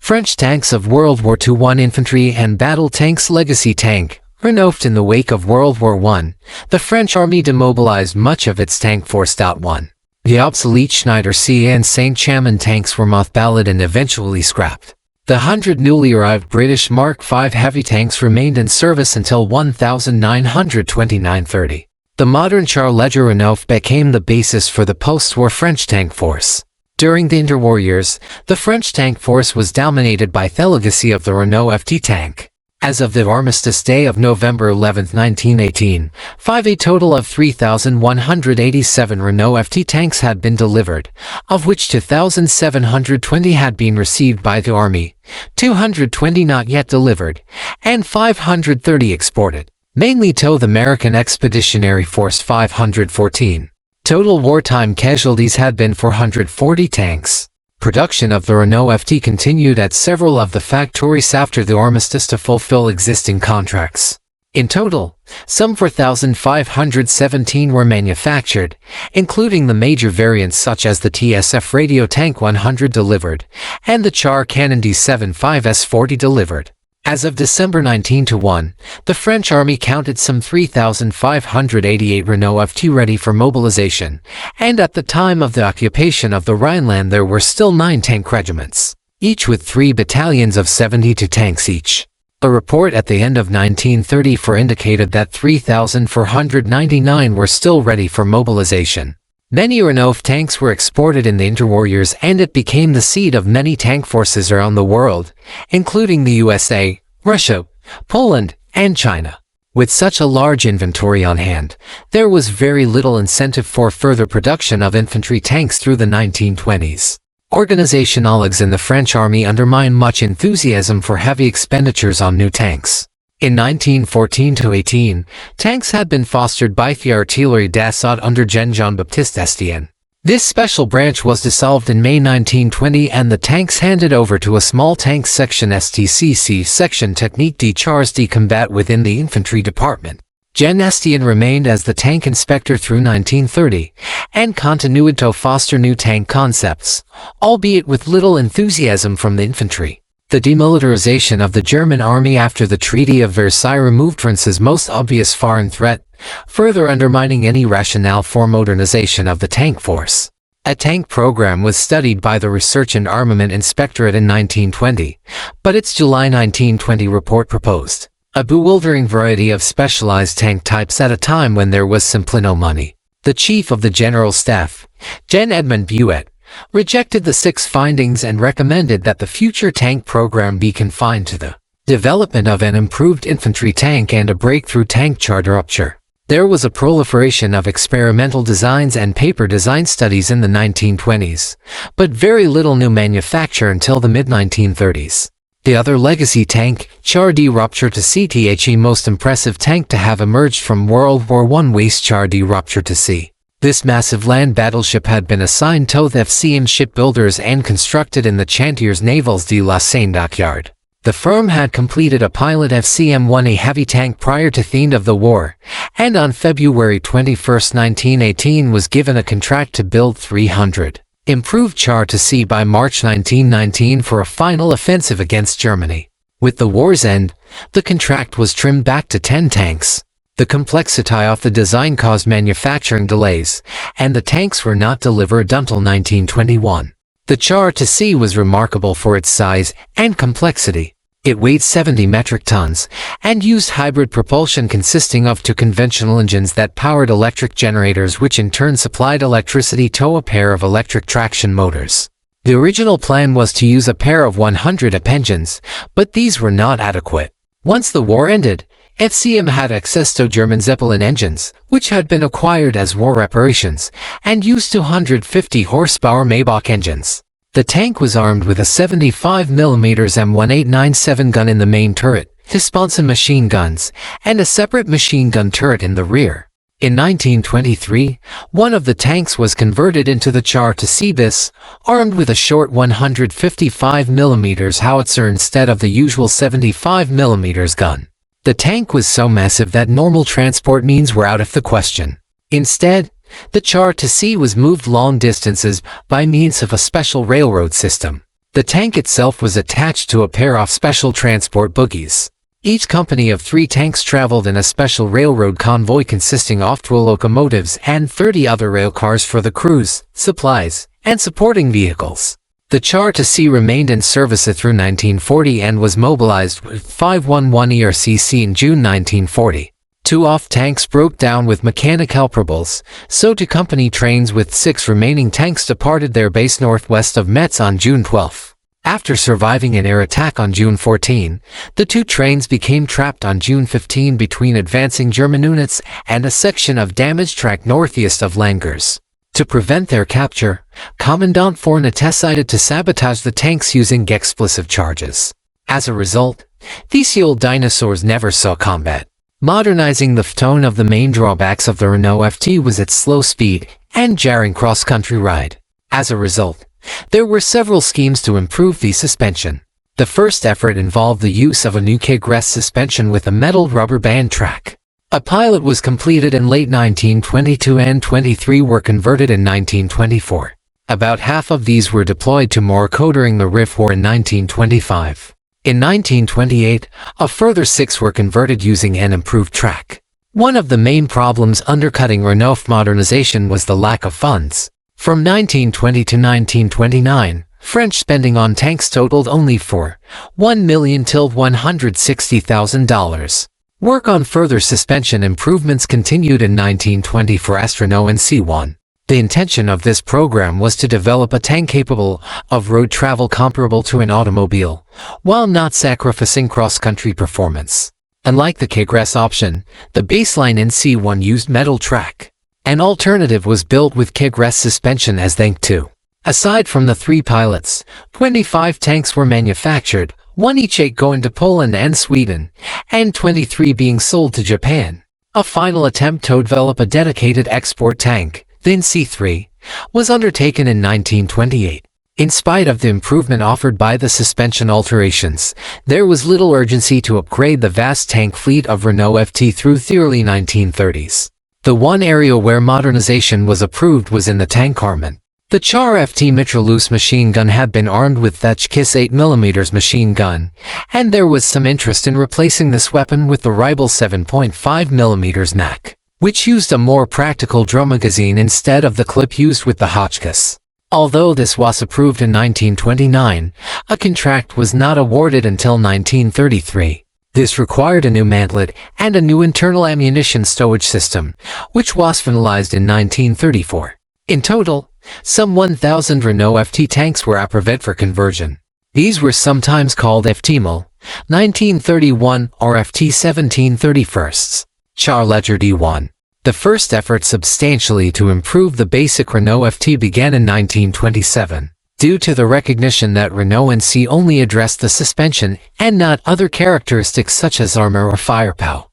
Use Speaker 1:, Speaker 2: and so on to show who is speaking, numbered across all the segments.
Speaker 1: French tanks of World War II. 1 Infantry and Battle Tanks Legacy Tank. Renowned in the wake of World War I, the French army demobilized much of its tank force. 1. The obsolete Schneider C and Saint-Chamond tanks were mothballed and eventually scrapped. The 100 newly arrived British Mark V heavy tanks remained in service until 1929-30. The modern Char Leger Renault became the basis for the post-war French tank force. During the interwar years, the French tank force was dominated by the legacy of the Renault FT tank. As of the Armistice Day of November 11, 1918, a total of 3,187 Renault FT tanks had been delivered, of which 2,720 had been received by the Army, 220 not yet delivered, and 530 exported, mainly to the American Expeditionary Force 514. Total wartime casualties had been 440 tanks. Production of the Renault FT continued at several of the factories after the armistice to fulfill existing contracts. In total, some 4,517 were manufactured, including the major variants such as the TSF Radio Tank 100 delivered, and the Char Cannon D75S40 delivered. As of December 19-1, the French army counted some 3,588 Renault FT ready for mobilization, and at the time of the occupation of the Rhineland there were still 9 tank regiments, each with 3 battalions of 72 tanks each. A report at the end of 1934 indicated that 3,499 were still ready for mobilization. Many Renault tanks were exported in the interwar years, and it became the seat of many tank forces around the world, including the USA, Russia, Poland, and China. With such a large inventory on hand, there was very little incentive for further production of infantry tanks through the 1920s. Organizationaligs in the French army undermined much enthusiasm for heavy expenditures on new tanks. In 1914-18, tanks had been fostered by the Artillerie d'Assaut under Gen Jean-Baptiste Estienne. This special branch was dissolved in May 1920 and the tanks handed over to a small tank section STCC Section Technique de Chars de Combat within the infantry department. Gen Estienne remained as the tank inspector through 1930, and continued to foster new tank concepts, albeit with little enthusiasm from the infantry. The demilitarization of the German army after the Treaty of Versailles removed France's most obvious foreign threat, further undermining any rationale for modernization of the tank force. A tank program was studied by the Research and Armament Inspectorate in 1920, but its July 1920 report proposed a bewildering variety of specialized tank types at a time when there was simply no money. The Chief of the General Staff, Gen Edmond Buet, rejected the 6 findings and recommended that the future tank program be confined to the development of an improved infantry tank and a breakthrough tank charter rupture. There was a proliferation of experimental designs and paper design studies in the 1920s, but very little new manufacture until the mid-1930s. The other legacy tank, Char de Rupture to C, the most impressive tank to have emerged from World War I, was Char de Rupture to C. This massive land battleship had been assigned to the FCM shipbuilders and constructed in the Chantiers Navals de la Seine dockyard. The firm had completed a pilot FCM-1A heavy tank prior to the end of the war, and on February 21, 1918 was given a contract to build 300 improved Char to C by March 1919 for a final offensive against Germany. With the war's end, the contract was trimmed back to 10 tanks. The complexity of the design caused manufacturing delays, and the tanks were not delivered until 1921. The Char to C was remarkable for its size and complexity. It weighed 70 metric tons, and used hybrid propulsion consisting of 2 conventional engines that powered electric generators which in turn supplied electricity to a pair of electric traction motors. The original plan was to use a pair of 100 up engines, but these were not adequate. Once the war ended, FCM had access to German Zeppelin engines, which had been acquired as war reparations, and used 250 horsepower Maybach engines. The tank was armed with a 75mm M1897 gun in the main turret, 2 Sponson machine guns, and a separate machine gun turret in the rear. In 1923, one of the tanks was converted into the Char to C bis, armed with a short 155mm howitzer instead of the usual 75mm gun. The tank was so massive that normal transport means were out of the question. Instead, the Char to C was moved long distances by means of a special railroad system. The tank itself was attached to a pair of special transport bogies. Each company of 3 tanks traveled in a special railroad convoy consisting of 12 locomotives and 30 other rail cars for the crews, supplies, and supporting vehicles. The Char to Sea remained in service through 1940 and was mobilized with 511 ERCC in June 1940. 2 off-tanks broke down with mechanical troubles, so 2 company trains with 6 remaining tanks departed their base northwest of Metz on June 12. After surviving an air attack on June 14, the 2 trains became trapped on June 15 between advancing German units and a section of damaged track northeast of Langers. To prevent their capture, Commandant Fournet decided to sabotage the tanks using explosive charges. As a result, these old dinosaurs never saw combat. Modernizing the tone of the main drawbacks of the Renault FT was its slow speed and jarring cross-country ride. As a result, there were several schemes to improve the suspension. The first effort involved the use of a new K-Gress suspension with a metal rubber band track. A pilot was completed in late 1922 and 23 were converted in 1924. About half of these were deployed to Morocco during the Rif War in 1925. In 1928, a further 6 were converted using an improved track. One of the main problems undercutting Renault modernization was the lack of funds. From 1920 to 1929, French spending on tanks totaled only for $1 million till $160,000. Work on further suspension improvements continued in 1920 for Astronaut and C1. The intention of this program was to develop a tank capable of road travel comparable to an automobile, while not sacrificing cross-country performance. Unlike the K-Gress option, the baseline in C1 used metal track. An alternative was built with K-Gress suspension as Tank 2. Aside from the 3 pilots, 25 tanks were manufactured, 1 each 8 going to Poland and Sweden, and 23 being sold to Japan. A final attempt to develop a dedicated export tank, then C3, was undertaken in 1928. In spite of the improvement offered by the suspension alterations, there was little urgency to upgrade the vast tank fleet of Renault FT through the early 1930s. The one area where modernization was approved was in the tank armament. The Char FT Mitrailleuse machine gun had been armed with the KISS 8mm machine gun, and there was some interest in replacing this weapon with the Riebel 7.5mm MAC, which used a more practical drum magazine instead of the clip used with the Hotchkiss. Although this was approved in 1929, a contract was not awarded until 1933. This required a new mantlet and a new internal ammunition stowage system, which was finalized in 1934. In total, some 1,000 Renault FT tanks were approved for conversion. These were sometimes called FTML 1931 or FT 1731. Char Ledger D1. The first effort substantially to improve the basic Renault FT began in 1927, due to the recognition that Renault NC only addressed the suspension and not other characteristics such as armor or firepower.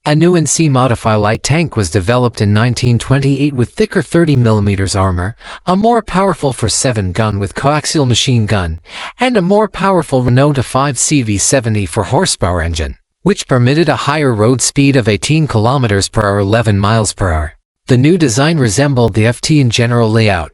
Speaker 1: A new NC Modify light tank was developed in 1928 with thicker 30mm armor, a more powerful 4.7 gun with coaxial machine gun, and a more powerful Renault 5 CV70 horsepower engine, which permitted a higher road speed of 18 km per hour 11 miles per hour. The new design resembled the FT in general layout,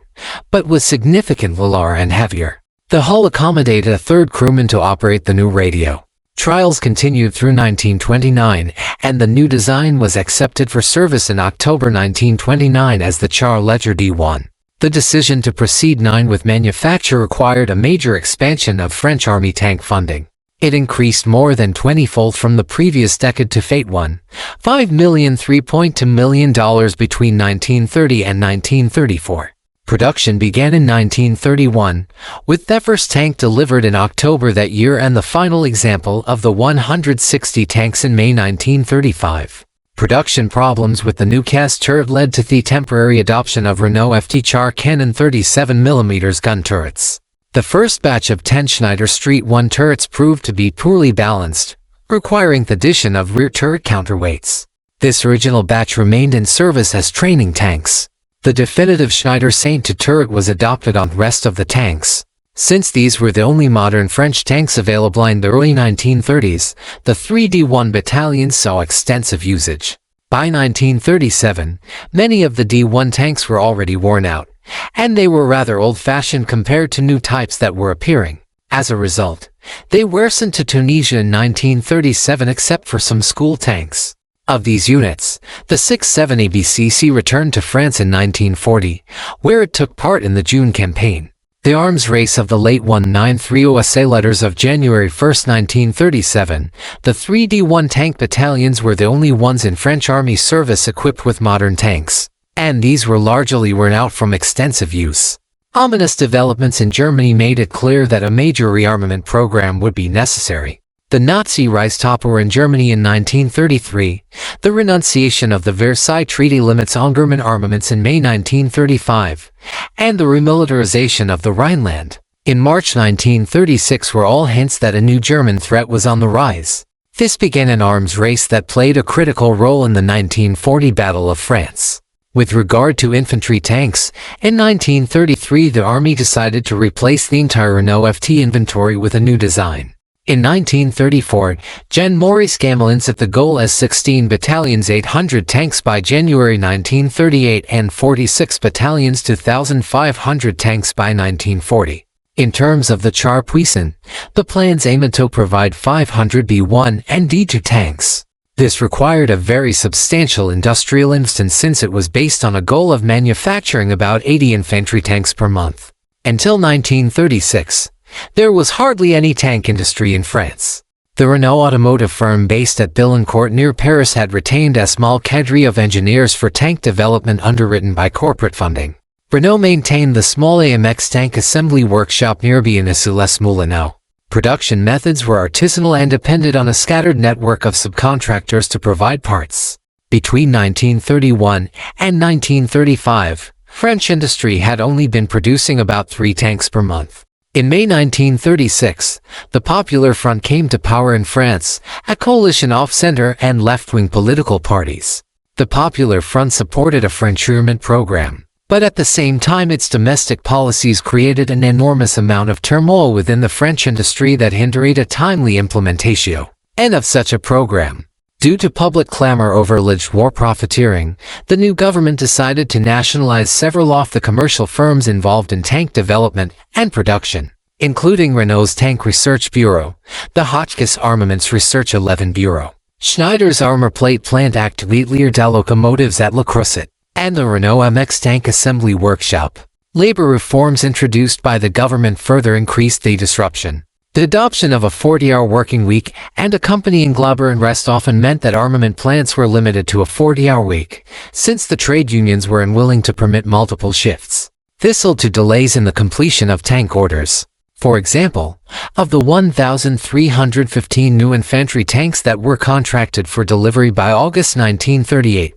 Speaker 1: but was significantly lower and heavier. The hull accommodated a 3rd crewman to operate the new radio. Trials continued through 1929, and the new design was accepted for service in October 1929 as the Char Ledger D1. The decision to proceed with manufacture required a major expansion of French Army tank funding. It increased more than 20-fold from the previous decade to Fate $1.5 million $3.2 million between 1930 and 1934. Production began in 1931, with the first tank delivered in October that year and the final example of the 160 tanks in May 1935. Production problems with the new cast turret led to the temporary adoption of Renault FT Char Cannon 37mm gun turrets. The first batch of 10 Schneider Street 1 turrets proved to be poorly balanced, requiring the addition of rear turret counterweights. This original batch remained in service as training tanks. The definitive Schneider Saint 2 turret was adopted on the rest of the tanks. Since these were the only modern French tanks available in the early 1930s, the 3D1 battalions saw extensive usage. By 1937, many of the D1 tanks were already worn out, and they were rather old-fashioned compared to new types that were appearing. As a result, they were sent to Tunisia in 1937 except for some school tanks. Of these units, the 670 BCC returned to France in 1940, where it took part in the June campaign. The arms race of the late 193 OSA letters of January 1, 1937, the 3D1 tank battalions were the only ones in French army service equipped with modern tanks, and these were largely worn out from extensive use. Ominous developments in Germany made it clear that a major rearmament program would be necessary. The Nazi Reichstag in Germany in 1933, the renunciation of the Versailles Treaty limits on German armaments in May 1935, and the remilitarization of the Rhineland in March 1936 were all hints that a new German threat was on the rise. This began an arms race that played a critical role in the 1940 Battle of France. With regard to infantry tanks, in 1933 the Army decided to replace the entire Renault FT inventory with a new design. In 1934, Gen Maurice Gamelin set the goal as 16 battalions 800 tanks by January 1938 and 46 battalions 2,500 tanks by 1940. In terms of the Char puissance, the plans aimed to provide 500 B1 and D2 tanks. This required a very substantial industrial instance since it was based on a goal of manufacturing about 80 infantry tanks per month. Until 1936, there was hardly any tank industry in France. The Renault automotive firm based at Billancourt near Paris had retained a small cadre of engineers for tank development underwritten by corporate funding. Renault maintained the small AMX tank assembly workshop near Biennes-sur-les-Moulineaux. Production methods were artisanal and depended on a scattered network of subcontractors to provide parts. Between 1931 and 1935, French industry had only been producing about 3 tanks per month. In May 1936, the Popular Front came to power in France, a coalition of center and left-wing political parties. The Popular Front supported a French rearmament program, but at the same time its domestic policies created an enormous amount of turmoil within the French industry that hindered a timely implementation of such a program. Due to public clamor over alleged war profiteering, the new government decided to nationalize several of the commercial firms involved in tank development and production, including Renault's Tank Research Bureau, the Hotchkiss Armaments Research 11 Bureau, Schneider's Armor Plate Plant Atelier de Locomotives at Le Creuset, and the Renault MX Tank Assembly Workshop. Labor reforms introduced by the government further increased the disruption. The adoption of a 40-hour working week and accompanying labor unrest often meant that armament plants were limited to a 40-hour week, since the trade unions were unwilling to permit multiple shifts. This led to delays in the completion of tank orders. For example, of the 1,315 new infantry tanks that were contracted for delivery by August 1938,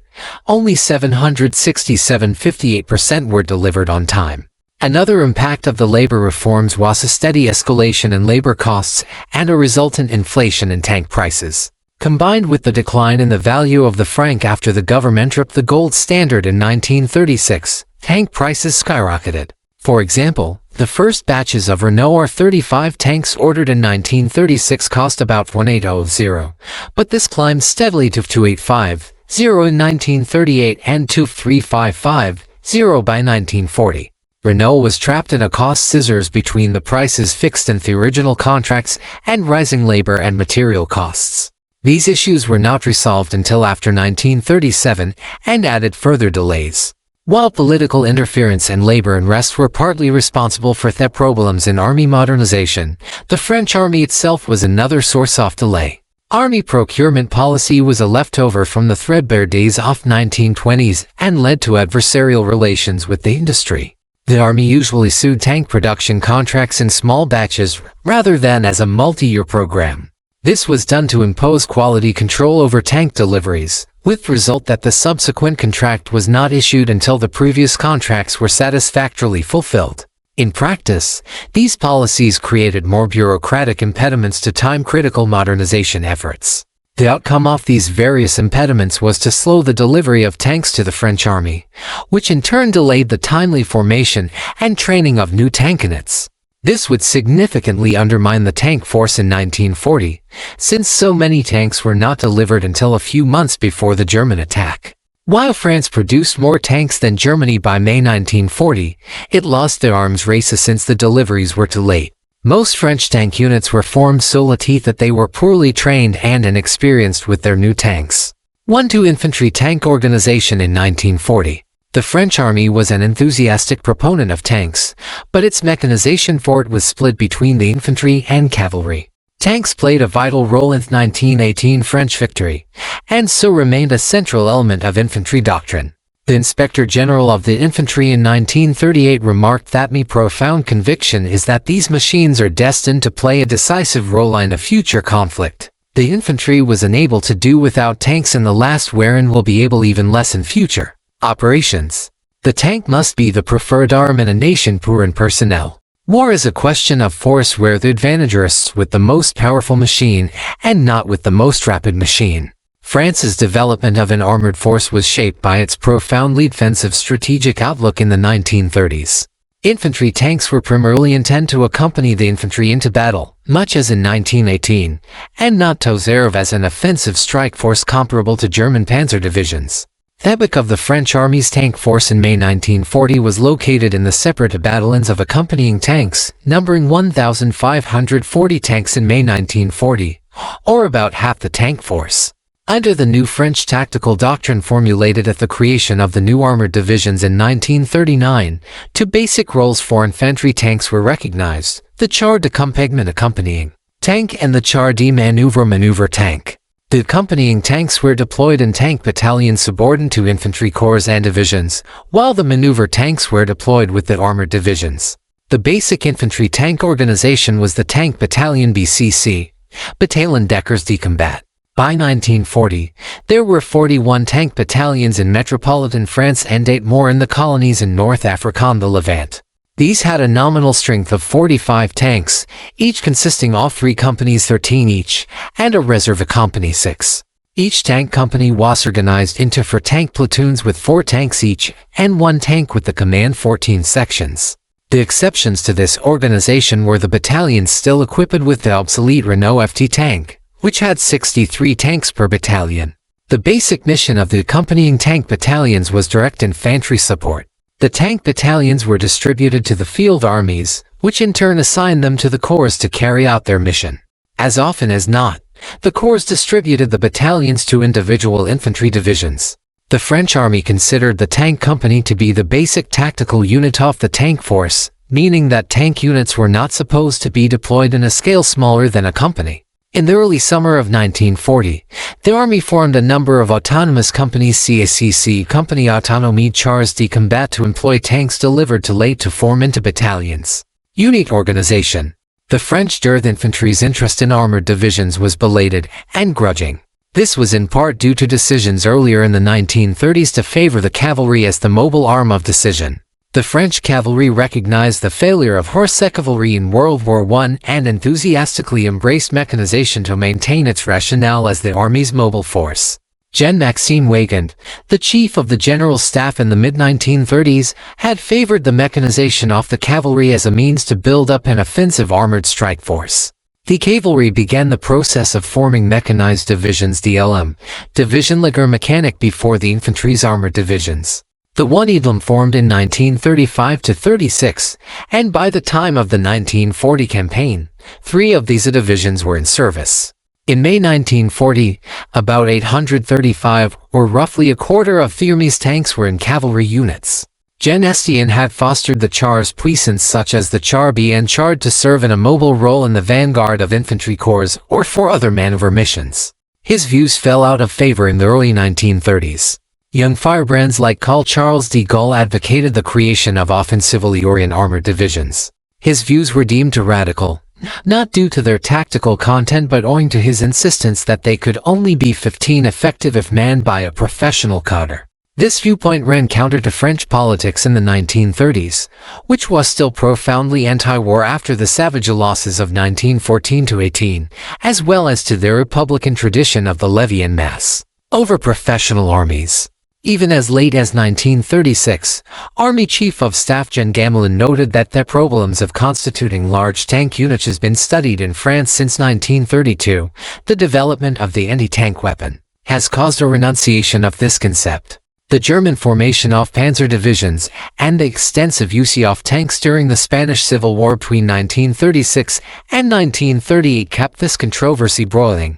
Speaker 1: only 767, 58%, were delivered on time. Another impact of the labor reforms was a steady escalation in labor costs and a resultant inflation in tank prices. Combined with the decline in the value of the franc after the government dropped the gold standard in 1936, tank prices skyrocketed. For example, the first batches of Renault R35 tanks ordered in 1936 cost about 1,800, but this climbed steadily to 2,850 in 1938 and 2,350 by 1940. Renault was trapped in a cost scissors between the prices fixed in the original contracts and rising labor and material costs. These issues were not resolved until after 1937 and added further delays. While political interference and labor unrest were partly responsible for the problems in army modernization, the French army itself was another source of delay. Army procurement policy was a leftover from the threadbare days of 1920s and led to adversarial relations with the industry. The Army usually sued tank production contracts in small batches rather than as a multi-year program. This was done to impose quality control over tank deliveries, with the result that the subsequent contract was not issued until the previous contracts were satisfactorily fulfilled. In practice, these policies created more bureaucratic impediments to time-critical modernization efforts. The outcome of these various impediments was to slow the delivery of tanks to the French army, which in turn delayed the timely formation and training of new tank units. This would significantly undermine the tank force in 1940, since so many tanks were not delivered until a few months before the German attack. While France produced more tanks than Germany by May 1940, it lost the arms race since the deliveries were too late. Most French tank units were formed so late that they were poorly trained and inexperienced with their new tanks. 1-2 Infantry Tank Organization in 1940. The French army was an enthusiastic proponent of tanks, but its mechanization for it was split between the infantry and cavalry. Tanks played a vital role in the 1918 French victory, and so remained a central element of infantry doctrine. The Inspector General of the Infantry in 1938 remarked that my profound conviction is that these machines are destined to play a decisive role in a future conflict. The infantry was unable to do without tanks in the last war and will be able even less in future operations. The tank must be the preferred arm in a nation poor in personnel. War is a question of force where the advantage rests with the most powerful machine and not with the most rapid machine. France's development of an armored force was shaped by its profoundly defensive strategic outlook in the 1930s. Infantry tanks were primarily intended to accompany the infantry into battle, much as in 1918, and not to serve as an offensive strike force comparable to German panzer divisions. The epoch of the French Army's tank force in May 1940 was located in the separate battalions of accompanying tanks, numbering 1,540 tanks in May 1940, or about half the tank force. Under the new French tactical doctrine formulated at the creation of the new armored divisions in 1939, two basic roles for infantry tanks were recognized: the Char d'accompagnement accompanying tank and the Char de maneuver tank. The accompanying tanks were deployed in tank battalions subordinate to infantry corps and divisions, while the maneuver tanks were deployed with the armored divisions. The basic infantry tank organization was the Tank Battalion BCC, Bataillon de Corps de Combat. By 1940, there were 41 tank battalions in metropolitan France and 8 more in the colonies in North Africa and the Levant. These had a nominal strength of 45 tanks, each consisting of 3 companies 13 each, and a reserve company 6. Each tank company was organized into 4 tank platoons with 4 tanks each, and 1 tank with the command 14 sections. The exceptions to this organization were the battalions still equipped with the obsolete Renault FT tank, which had 63 tanks per battalion. The basic mission of the accompanying tank battalions was direct infantry support. The tank battalions were distributed to the field armies, which in turn assigned them to the corps to carry out their mission. As often as not, the corps distributed the battalions to individual infantry divisions. The French army considered the tank company to be the basic tactical unit of the tank force, meaning that tank units were not supposed to be deployed in a scale smaller than a company. In the early summer of 1940, the army formed a number of autonomous companies: CACC Company Autonomie Chars de Combat, to employ tanks delivered too late to form into battalions. Unit organization. The French Dirt infantry's interest in armored divisions was belated and grudging. This was in part due to decisions earlier in the 1930s to favor the cavalry as the mobile arm of decision. The French cavalry recognized the failure of horse cavalry in World War I and enthusiastically embraced mechanization to maintain its rationale as the army's mobile force. Jean-Maxime Weygand, the chief of the General Staff in the mid-1930s, had favored the mechanization of the cavalry as a means to build up an offensive armored strike force. The cavalry began the process of forming mechanized divisions, DLM, Division Lager Mechanic, before the infantry's armored divisions. The one EDLM formed in 1935-36, and by the time of the 1940 campaign, 3 of these divisions were in service. In May 1940, about 835, or roughly a quarter of the army's tanks, were in cavalry units. Jean Estienne had fostered the Char's puissance, such as the Char B and Char, to serve in a mobile role in the vanguard of infantry corps or for other maneuver missions. His views fell out of favor in the early 1930s. Young firebrands like Charles de Gaulle advocated the creation of offensively oriented armored divisions. His views were deemed too radical, not due to their tactical content but owing to his insistence that they could only be 15 effective if manned by a professional cadre. This viewpoint ran counter to French politics in the 1930s, which was still profoundly anti-war after the savage losses of 1914-18, as well as to their republican tradition of the levy en masse over professional armies. Even as late as 1936, Army Chief of Staff Jean Gamelin noted that the problems of constituting large tank units has been studied in France since 1932. The development of the anti-tank weapon has caused a renunciation of this concept. The German formation of panzer divisions and the extensive use of tanks during the Spanish Civil War between 1936 and 1938 kept this controversy broiling.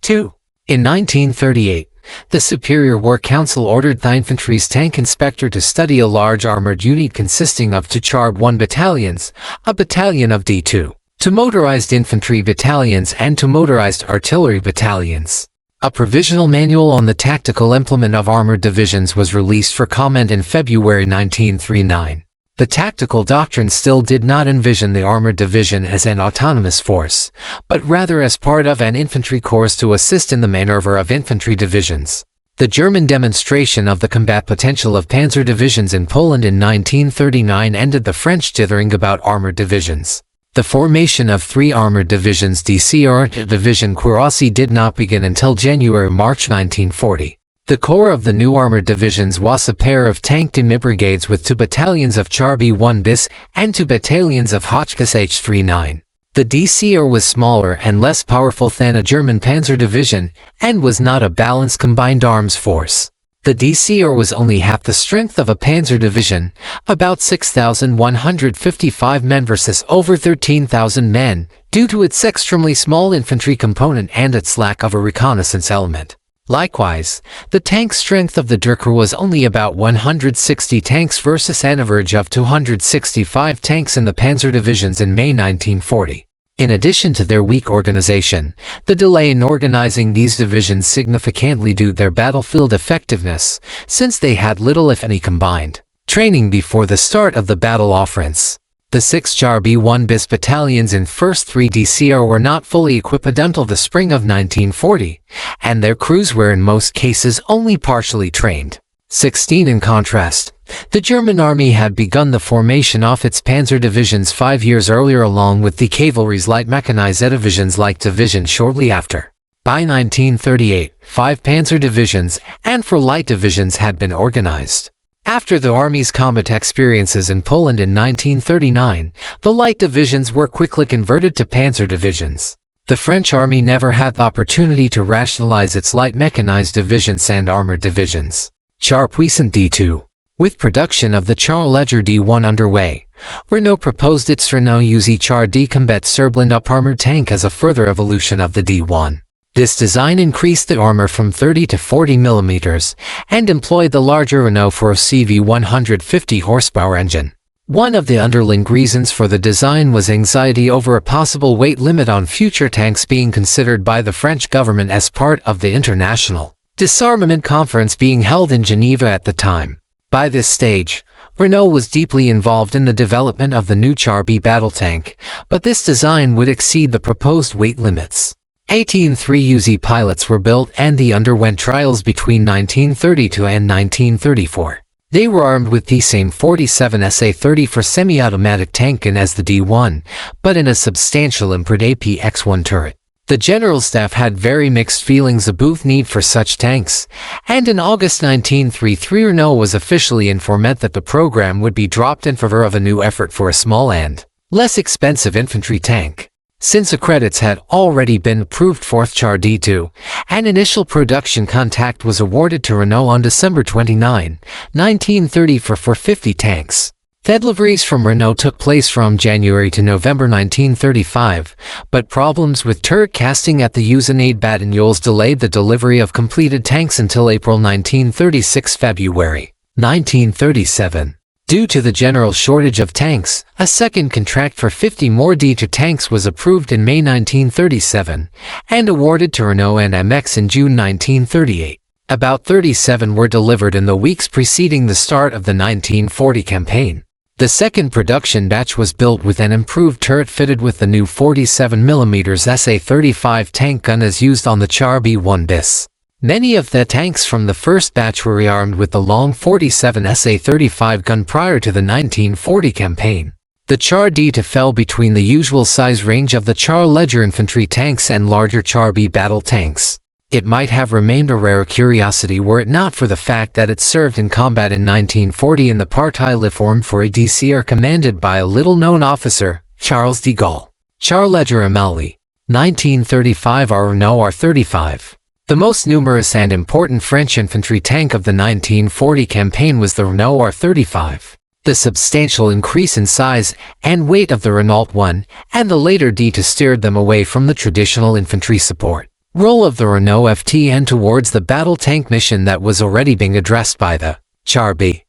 Speaker 1: 2. In 1938, the Superior War Council ordered the infantry's tank inspector to study a large armored unit consisting of 2 Char 1 battalions, a battalion of D2, 2 motorized infantry battalions and 2 motorized artillery battalions. A provisional manual on the tactical implement of armored divisions was released for comment in February 1939. The tactical doctrine still did not envision the armored division as an autonomous force, but rather as part of an infantry corps to assist in the maneuver of infantry divisions. The German demonstration of the combat potential of panzer divisions in Poland in 1939 ended the French dithering about armored divisions. The formation of 3 armored divisions DCR Division Cuirassier did not begin until January-March 1940. The core of the new armored divisions was a pair of tank demi-brigades with 2 battalions of Char B1 bis and 2 battalions of Hotchkiss H39. The DCR was smaller and less powerful than a German panzer division and was not a balanced combined arms force. The DCR was only half the strength of a panzer division, about 6,155 men versus over 13,000 men, due to its extremely small infantry component and its lack of a reconnaissance element. Likewise, the tank strength of the Dirker was only about 160 tanks versus an average of 265 tanks in the panzer divisions in May 1940. In addition to their weak organization, the delay in organizing these divisions significantly reduced their battlefield effectiveness, since they had little if any combined training before the start of the battle offense. The 6 Char B1 bis battalions in first 3 DCR were not fully equipped until the spring of 1940, and their crews were in most cases only partially trained. 16. In contrast, the German army had begun the formation of its panzer divisions 5 years earlier along with the cavalry's light mechanized divisions like division shortly after. By 1938, 5 panzer divisions and 4 light divisions had been organized. After the Army's combat experiences in Poland in 1939, the light divisions were quickly converted to panzer divisions. The French Army never had the opportunity to rationalize its light mechanized divisions and armored divisions. Char Puissant D2. With production of the Char Leger D1 underway, Renault proposed its Renault UZ Char D Combat Surblind up armored tank as a further evolution of the D1. This design increased the armor from 30 to 40 mm and employed the larger Renault 4 CV 150 horsepower engine. One of the underlying reasons for the design was anxiety over a possible weight limit on future tanks being considered by the French government as part of the International Disarmament Conference being held in Geneva at the time. By this stage, Renault was deeply involved in the development of the new Char B battle tank, but this design would exceed the proposed weight limits. 18 3UZ pilots were built and they underwent trials between 1932 and 1934. They were armed with the same 47 SA-30 for semi-automatic tank gun as the D1, but in a substantial improved APX-1 turret. The General Staff had very mixed feelings about the need for such tanks, and in August 1933 Renault was officially informed that the program would be dropped in favor of a new effort for a small and less expensive infantry tank. Since the credits had already been approved for Char D2, an initial production contract was awarded to Renault on December 29, 1930 for 450 tanks. Deliveries from Renault took place from January to November 1935, but problems with turret casting at the Usinade bataillons delayed the delivery of completed tanks until April 1936. February 1937. Due to the general shortage of tanks, a second contract for 50 more D2 tanks was approved in May 1937 and awarded to Renault and MX in June 1938. About 37 were delivered in the weeks preceding the start of the 1940 campaign. The second production batch was built with an improved turret fitted with the new 47mm SA-35 tank gun as used on the Char B1 bis. Many of the tanks from the first batch were rearmed with the long 47 SA-35 gun prior to the 1940 campaign. The Char D2 fell between the usual size range of the Char Leger infantry tanks and larger Char B battle tanks. It might have remained a rare curiosity were it not for the fact that it served in combat in 1940 in the Partie Le formed for a DCR commanded by a little-known officer, Charles de Gaulle. Char Leger Amelie. 1935 Renault R35. The most numerous and important French infantry tank of the 1940 campaign was the Renault R35. The substantial increase in size and weight of the Renault I and the later D2 steered them away from the traditional infantry support role of the Renault FT and towards the battle tank mission that was already being addressed by the Char B.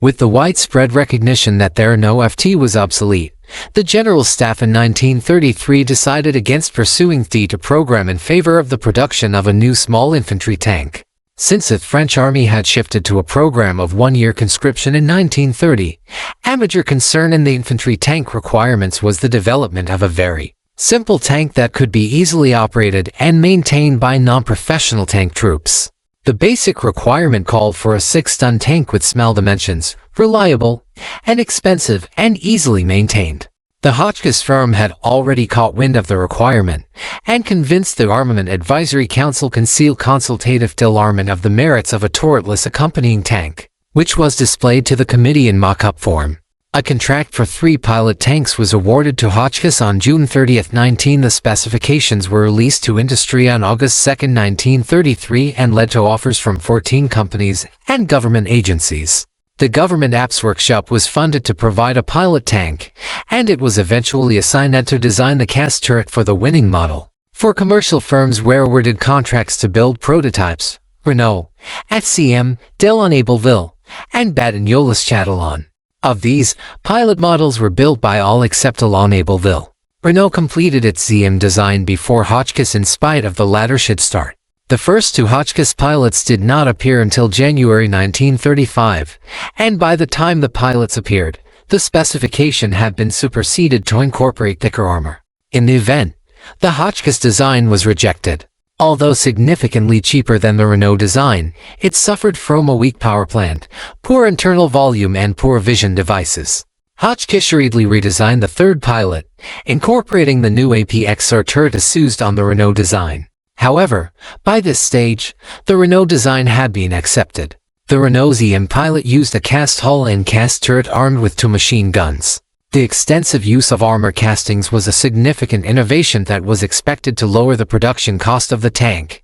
Speaker 1: With the widespread recognition that their Renault FT was obsolete, the General Staff in 1933 decided against pursuing the D2 program in favor of the production of a new small infantry tank. Since the French Army had shifted to a program of one-year conscription in 1930, a major concern in the infantry tank requirements was the development of a very simple tank that could be easily operated and maintained by non-professional tank troops. The basic requirement called for a 6-ton tank with small dimensions, reliable, and expensive, and easily maintained. The Hotchkiss firm had already caught wind of the requirement, and convinced the Armament Advisory Council consultative d'armament of the merits of a turretless accompanying tank, which was displayed to the committee in mock-up form. A contract for 3 pilot tanks was awarded to Hotchkiss on June 30, 19. The specifications were released to industry on August 2, 1933 and led to offers from 14 companies and government agencies. The Government Apps Workshop was funded to provide a pilot tank, and it was eventually assigned to design the cast turret for the winning model. For commercial firms were awarded contracts to build prototypes, Renault, SCM, Delaun Ableville, and Batignolles Chatillon. Of these, pilot models were built by all except Delaun Ableville. Renault completed its ZM design before Hotchkiss in spite of the latter should start. The first 2 Hotchkiss pilots did not appear until January 1935, and by the time the pilots appeared, the specification had been superseded to incorporate thicker armor. In the event, the Hotchkiss design was rejected. Although significantly cheaper than the Renault design, it suffered from a weak power plant, poor internal volume and poor vision devices. Hotchkiss hurriedly redesigned the 3rd pilot, incorporating the new APXR turret used on the Renault design. However, by this stage, the Renault design had been accepted. The Renault ZM pilot used a cast hull and cast turret armed with 2 machine guns. The extensive use of armor castings was a significant innovation that was expected to lower the production cost of the tank,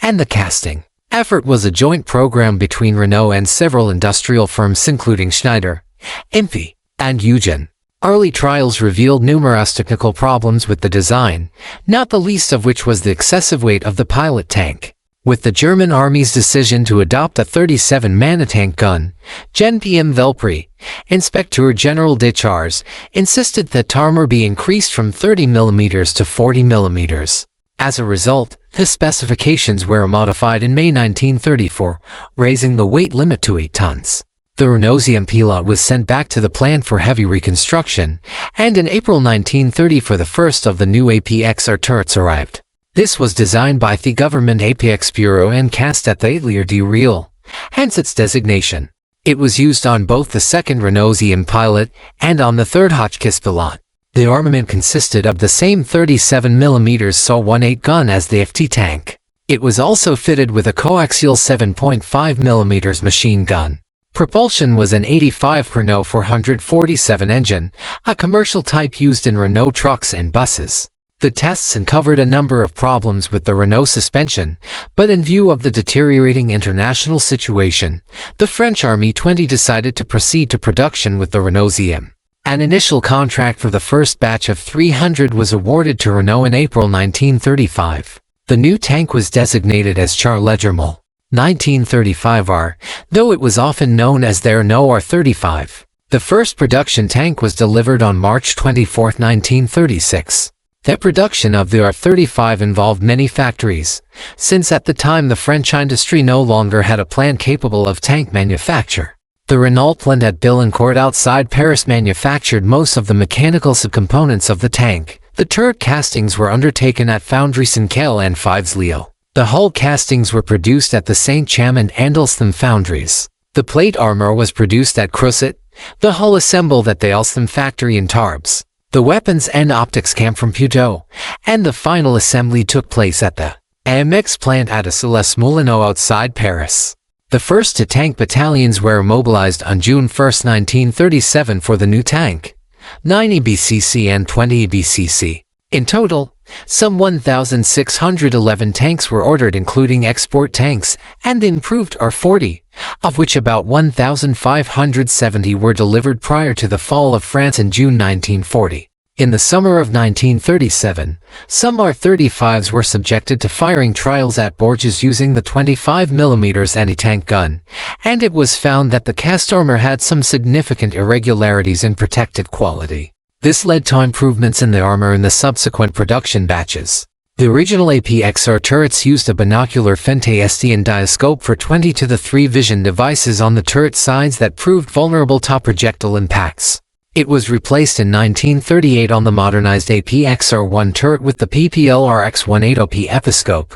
Speaker 1: and the casting effort was a joint program between Renault and several industrial firms including Schneider, Impey, and Eugen. Early trials revealed numerous technical problems with the design, not the least of which was the excessive weight of the pilot tank. With the German Army's decision to adopt a 37-man tank gun, Gen PM Velpri, Inspector General des Chars, insisted that armor be increased from 30 mm to 40 mm. As a result, the specifications were modified in May 1934, raising the weight limit to 8 tons. The Renault ZM pilot was sent back to the plant for heavy reconstruction, and in April 1930 for the first of the new APXR turrets arrived. This was designed by the Government APX Bureau and cast at the Atelier de Real, hence its designation. It was used on both the 2nd Renault ZM pilot and on the 3rd Hotchkiss pilot. The armament consisted of the same 37mm SAW-18 gun as the FT tank. It was also fitted with a coaxial 7.5mm machine gun. Propulsion was an 85 Renault 447 engine, a commercial type used in Renault trucks and buses. The tests uncovered a number of problems with the Renault suspension, but in view of the deteriorating international situation, the French Army 20 decided to proceed to production with the Renault ZM. An initial contract for the first batch of 300 was awarded to Renault in April 1935. The new tank was designated as Char Legermol 1935R, though it was often known as their Renault R35. The first production tank was delivered on March 24, 1936. The production of the R-35 involved many factories, since at the time the French industry no longer had a plant capable of tank manufacture. The Renault plant at Billancourt outside Paris manufactured most of the mechanical subcomponents of the tank. The turret castings were undertaken at Foundry Sinkel and Fives-Lille. The hull castings were produced at the Saint Cham and Andelstham foundries. The plate armor was produced at Crusset, the hull assembled at the Alstham factory in Tarbes. The weapons and optics came from Puteaux, and the final assembly took place at the AMX plant at Issy-les-Moulineaux outside Paris. The first 2 tank battalions were mobilized on June 1, 1937 for the new tank, 9 EBCC and 20 EBCC. In total, Some 1,611 tanks were ordered, including export tanks and the improved R-40, of which about 1,570 were delivered prior to the fall of France in June 1940. In the summer of 1937, some R-35s were subjected to firing trials at Bourges using the 25mm anti-tank gun, and it was found that the cast armor had some significant irregularities in protective quality. This led to improvements in the armor in the subsequent production batches. The original APXR turrets used a binocular Fente-ST diascope for 20:3 vision devices on the turret sides that proved vulnerable to projectile impacts. It was replaced in 1938 on the modernized APXR-1 turret with the PPL-RX-180P episcope,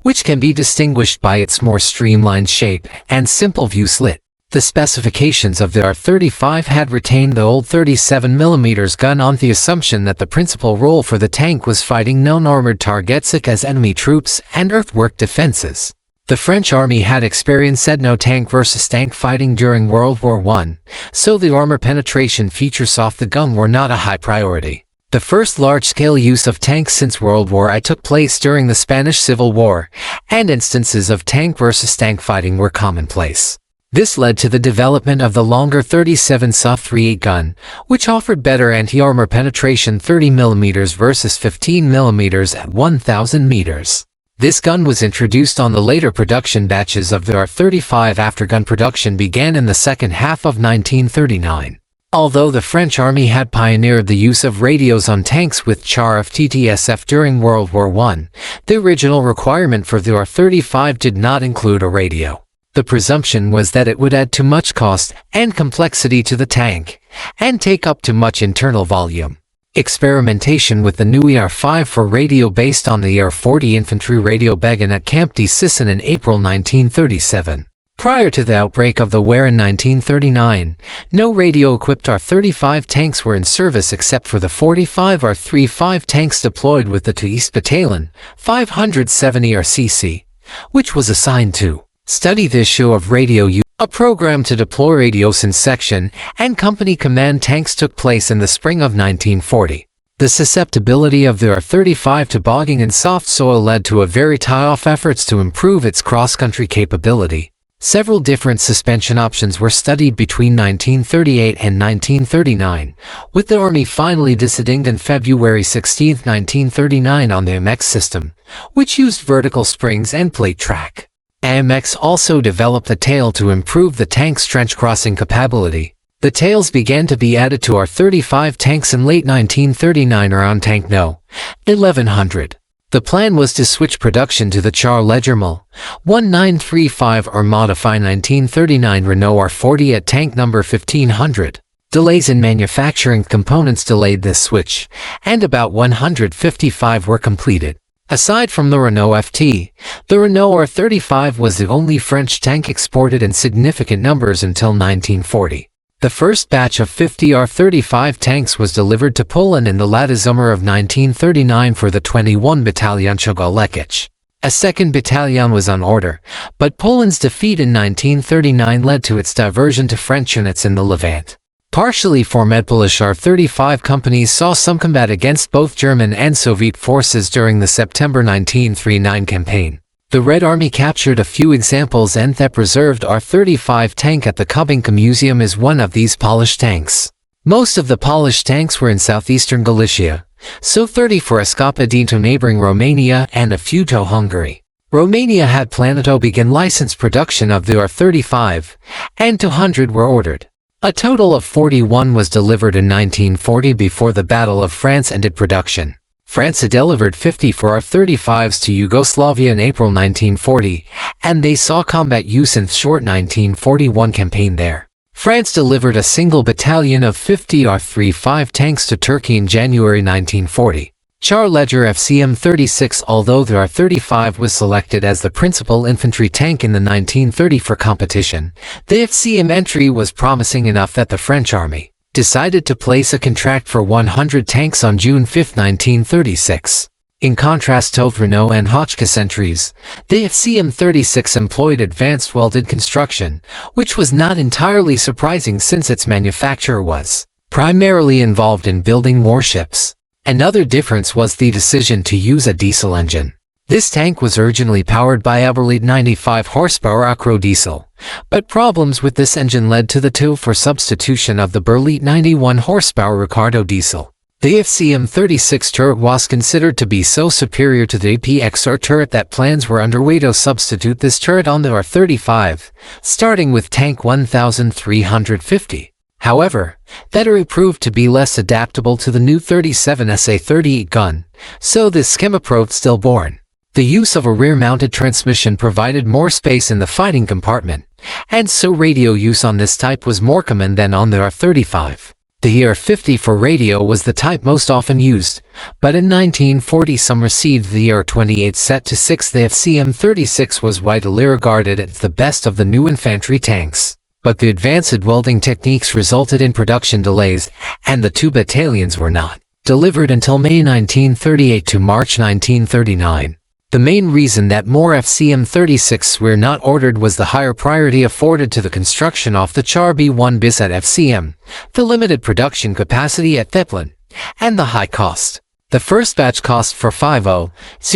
Speaker 1: which can be distinguished by its more streamlined shape and simple view slit. The specifications of the R-35 had retained the old 37mm gun on the assumption that the principal role for the tank was fighting known armored targets such as enemy troops and earthwork defenses. The French army had experienced no tank versus tank fighting during World War I, so the armor penetration features of the gun were not a high priority. The first large-scale use of tanks since World War I took place during the Spanish Civil War, and instances of tank versus tank fighting were commonplace. This led to the development of the longer 37-38 gun, which offered better anti-armor penetration 30mm versus 15mm at 1,000 meters. This gun was introduced on the later production batches of the R-35 after gun production began in the second half of 1939. Although the French army had pioneered the use of radios on tanks with Char FTTSF during World War I, the original requirement for the R-35 did not include a radio. The presumption was that it would add too much cost and complexity to the tank, and take up too much internal volume. Experimentation with the new ER-5 for radio based on the ER-40 infantry radio began at Camp de Sisson in April 1937. Prior to the outbreak of the war in 1939, no radio-equipped R-35 tanks were in service except for the 45 R-35 tanks deployed with the 2 East Battalion, 570 RCC, which was assigned to study the issue of radio use. A program to deploy radios in section and company command tanks took place in the spring of 1940. The susceptibility of the R-35 to bogging in soft soil led to a very tie-off efforts to improve its cross-country capability. Several different suspension options were studied between 1938 and 1939, with the Army finally deciding on February 16, 1939 on the MX system, which used vertical springs and plate track. AMX also developed a tail to improve the tank's trench crossing capability. The tails began to be added to R-35 tanks in late 1939 around tank No. 1100. The plan was to switch production to the Char Legermal 1935 or modify 1939 Renault R-40 at tank number 1500. Delays in manufacturing components delayed this switch, and about 155 were completed. Aside from the Renault FT, the Renault R-35 was the only French tank exported in significant numbers until 1940. The first batch of 50 R-35 tanks was delivered to Poland in the latter summer of 1939 for the 21 Battalion Chogolekic. A second battalion was on order, but Poland's defeat in 1939 led to its diversion to French units in the Levant. Partially formed Polish R-35 companies saw some combat against both German and Soviet forces during the September 1939 campaign. The Red Army captured a few examples, and the preserved R-35 tank at the Kubinka Museum is one of these Polish tanks. Most of the Polish tanks were in southeastern Galicia, so 30 for Escapada to neighboring Romania and a few to Hungary. Romania had planned to begin licensed production of the R-35, and 200 were ordered. A total of 41 was delivered in 1940 before the Battle of France ended production. France had delivered 50 for R-35s to Yugoslavia in April 1940, and they saw combat use in the short 1941 campaign there. France delivered a single battalion of 50 R-35 tanks to Turkey in January 1940. Char Ledger FCM-36. Although the R-35 was selected as the principal infantry tank in the 1930 for competition, the FCM entry was promising enough that the French army decided to place a contract for 100 tanks on June 5, 1936. In contrast to Renault and Hotchkiss entries, the FCM-36 employed advanced welded construction, which was not entirely surprising since its manufacturer was primarily involved in building warships. Another difference was the decision to use a diesel engine. This tank was originally powered by a WWII 95 horsepower Acro diesel, but problems with this engine led to the tool for substitution of the WWII 91 horsepower Ricardo diesel. The FCM-36 turret was considered to be so superior to the APXR turret that plans were underway to substitute this turret on the R-35, starting with tank 1350. However, that array proved to be less adaptable to the new 37 SA-38 gun, so this schema proved stillborn. The use of a rear-mounted transmission provided more space in the fighting compartment, and so radio use on this type was more common than on the R-35. The ER-50 for radio was the type most often used, but in 1940 some received the ER-28 set to 6. The FCM-36 was widely regarded as the best of the new infantry tanks, but the advanced welding techniques resulted in production delays, and the two battalions were not delivered until May 1938 to March 1939. The main reason that more FCM-36s were not ordered was the higher priority afforded to the construction of the Char B-1 bis at FCM, the limited production capacity at Zeppelin, and the high cost. The first batch cost for 50,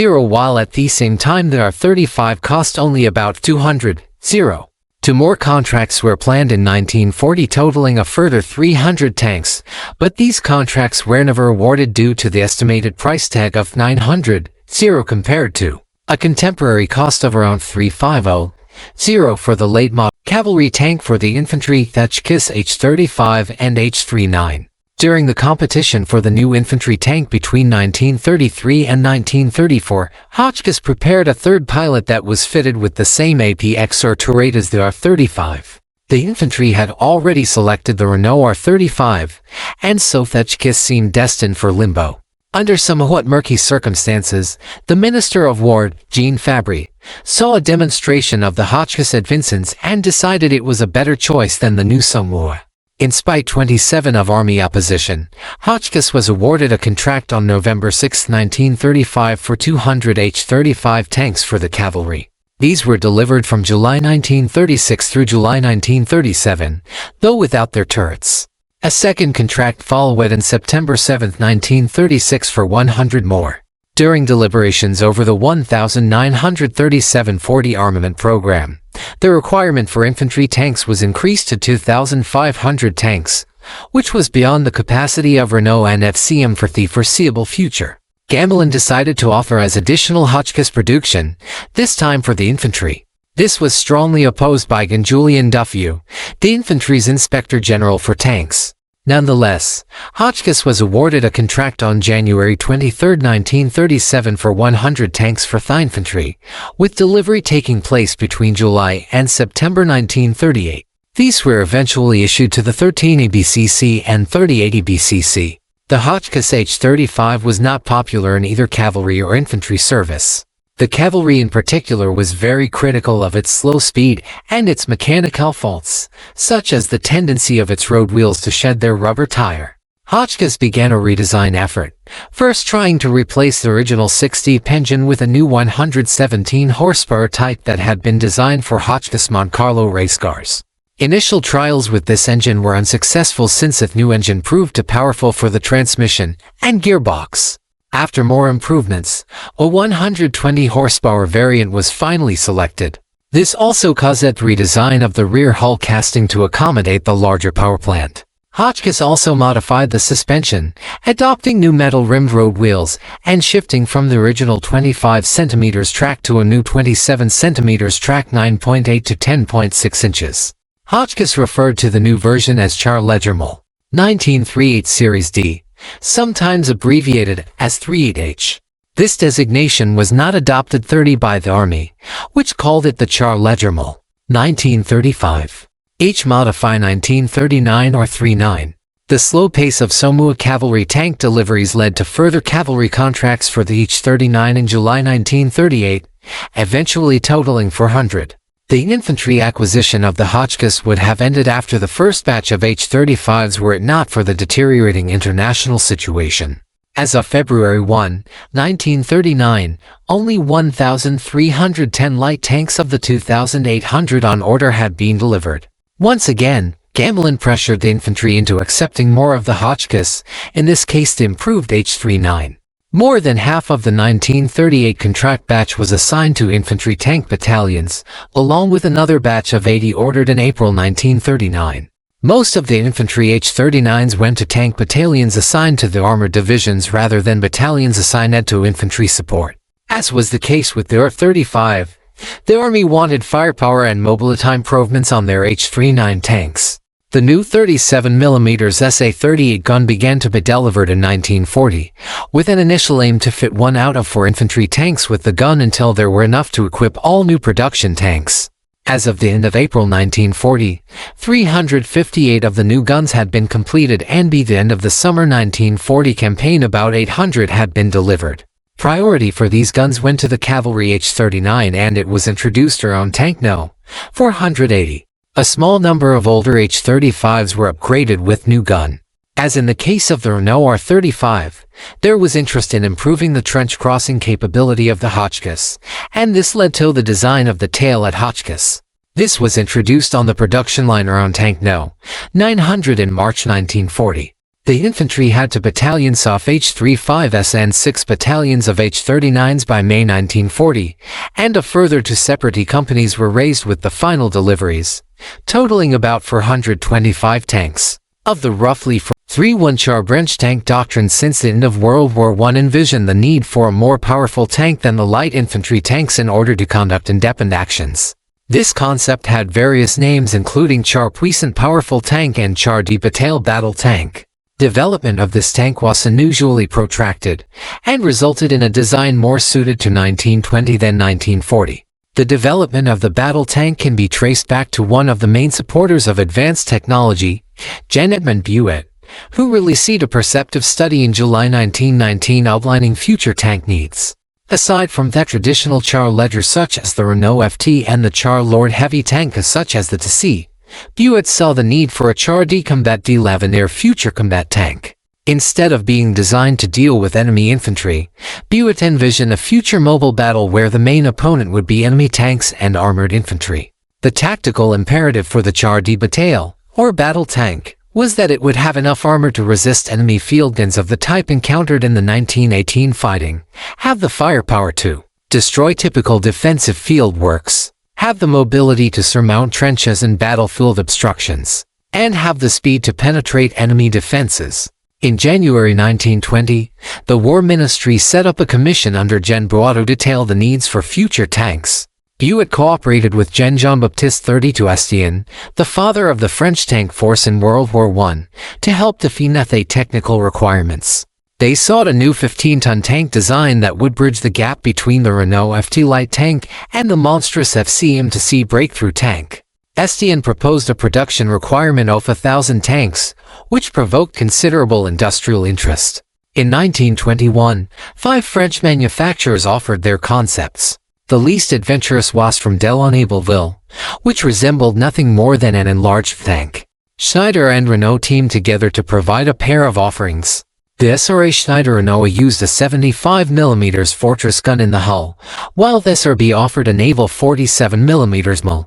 Speaker 1: while at the same time the R-35 cost only about 200. Two more contracts were planned in 1940 totaling a further 300 tanks, but these contracts were never awarded due to the estimated price tag of 900. Compared to a contemporary cost of around 350 for the late model cavalry tank for the infantry Hotchkiss H-35 and H-39. During the competition for the new infantry tank between 1933 and 1934, Hotchkiss prepared a third pilot that was fitted with the same APXR turret as the R-35. The infantry had already selected the Renault R-35, and so Hotchkiss seemed destined for limbo. Under somewhat murky circumstances, the Minister of War, Jean Fabry, saw a demonstration of the Hotchkiss at Vincennes and decided it was a better choice than the new Somua. In spite 27 of Army opposition, Hotchkiss was awarded a contract on November 6, 1935 for 200 H-35 tanks for the cavalry. These were delivered from July 1936 through July 1937, though without their turrets. A second contract followed in September 7, 1936 for 100 more. During deliberations over the 1937-40 armament program, the requirement for infantry tanks was increased to 2,500 tanks, which was beyond the capacity of Renault and FCM for the foreseeable future. Gamelin decided to authorize additional Hotchkiss production, this time for the infantry. This was strongly opposed by Julian Duffieux, the infantry's Inspector General for tanks. Nonetheless, Hotchkiss was awarded a contract on January 23, 1937 for 100 tanks for the infantry, with delivery taking place between July and September 1938. These were eventually issued to the 13 EBCC and 38 EBCC. The Hotchkiss H-35 was not popular in either cavalry or infantry service. The cavalry in particular was very critical of its slow speed and its mechanical faults, such as the tendency of its road wheels to shed their rubber tire. Hotchkiss began a redesign effort, first trying to replace the original 6-deep engine with a new 117 horsepower type that had been designed for Hotchkiss Monte Carlo race cars. Initial trials with this engine were unsuccessful since the new engine proved too powerful for the transmission and gearbox. After more improvements, a 120 horsepower variant was finally selected. This also caused a redesign of the rear hull casting to accommodate the larger power plant. Hotchkiss also modified the suspension, adopting new metal-rimmed road wheels and shifting from the original 25 cm track to a new 27 cm track 9.8 to 10.6 inches. Hotchkiss referred to the new version as Char Legermol 1938 Series D, sometimes abbreviated as 38H. This designation was not adopted by the Army, which called it the Char Legermol 1935. H modify 1939 or 39. The slow pace of Somua cavalry tank deliveries led to further cavalry contracts for the H-39 in July 1938, eventually totaling 400. The infantry acquisition of the Hotchkiss would have ended after the first batch of H-35s were it not for the deteriorating international situation. As of February 1, 1939, only 1,310 light tanks of the 2,800 on order had been delivered. Once again, Gamelin pressured the infantry into accepting more of the Hotchkiss, in this case the improved H-39. More than half of the 1938 contract batch was assigned to infantry tank battalions, along with another batch of 80 ordered in April 1939. Most of the infantry H-39s went to tank battalions assigned to the armored divisions rather than battalions assigned to infantry support. As was the case with the UR-35, the Army wanted firepower and mobility improvements on their H-39 tanks. The new 37mm SA-38 gun began to be delivered in 1940, with an initial aim to fit 1 out of 4 infantry tanks with the gun until there were enough to equip all new production tanks. As of the end of April 1940, 358 of the new guns had been completed, and by the end of the summer 1940 campaign about 800 had been delivered. Priority for these guns went to the cavalry H-39, and it was introduced around Tank No. 480. A small number of older H-35s were upgraded with new gun. As in the case of the Renault R-35, there was interest in improving the trench crossing capability of the Hotchkiss, and this led to the design of the tail at Hotchkiss. This was introduced on the production line around Tank No. 900 in March 1940. The infantry had 2 battalions of H-35s and 6 battalions of H-39s by May 1940, and a further 2 separate companies were raised with the final deliveries, totaling about 425 tanks. Of the roughly 31 Char branch tank doctrine since the end of World War I envisioned the need for a more powerful tank than the light infantry tanks in order to conduct independent actions. This concept had various names, including Char Puissant Powerful Tank and Char Detailed Battle Tank. Development of this tank was unusually protracted, and resulted in a design more suited to 1920 than 1940. The development of the battle tank can be traced back to one of the main supporters of advanced technology, Gen Edmund Buet, who released a perceptive study in July 1919 outlining future tank needs. Aside from that, traditional Char ledgers such as the Renault FT and the Char Lord heavy tank such as the TC, Buet saw the need for a Char D Combat D L'Avenir future combat tank. Instead of being designed to deal with enemy infantry, Buet envisioned a future mobile battle where the main opponent would be enemy tanks and armored infantry. The tactical imperative for the Char D Bataille, or battle tank, was that it would have enough armor to resist enemy field guns of the type encountered in the 1918 fighting, have the firepower to destroy typical defensive field works, have the mobility to surmount trenches and battlefield obstructions, and have the speed to penetrate enemy defenses. In January 1920, the War Ministry set up a commission under Gen Buat to detail the needs for future tanks. Buet cooperated with Gen Jean-Baptiste Estienne, the father of the French tank force in World War I, to help define the technical requirements. They sought a new 15-ton tank design that would bridge the gap between the Renault FT light tank and the monstrous FCM-TC breakthrough tank. Estienne proposed a production requirement of 1,000 tanks, which provoked considerable industrial interest. In 1921, 5 French manufacturers offered their concepts. The least adventurous was from Deloitte-Ableville, which resembled nothing more than an enlarged tank. Schneider and Renault teamed together to provide a pair of offerings. The SRA Schneider Renault used a 75mm Fortress gun in the hull, while the SRB offered a naval 47mm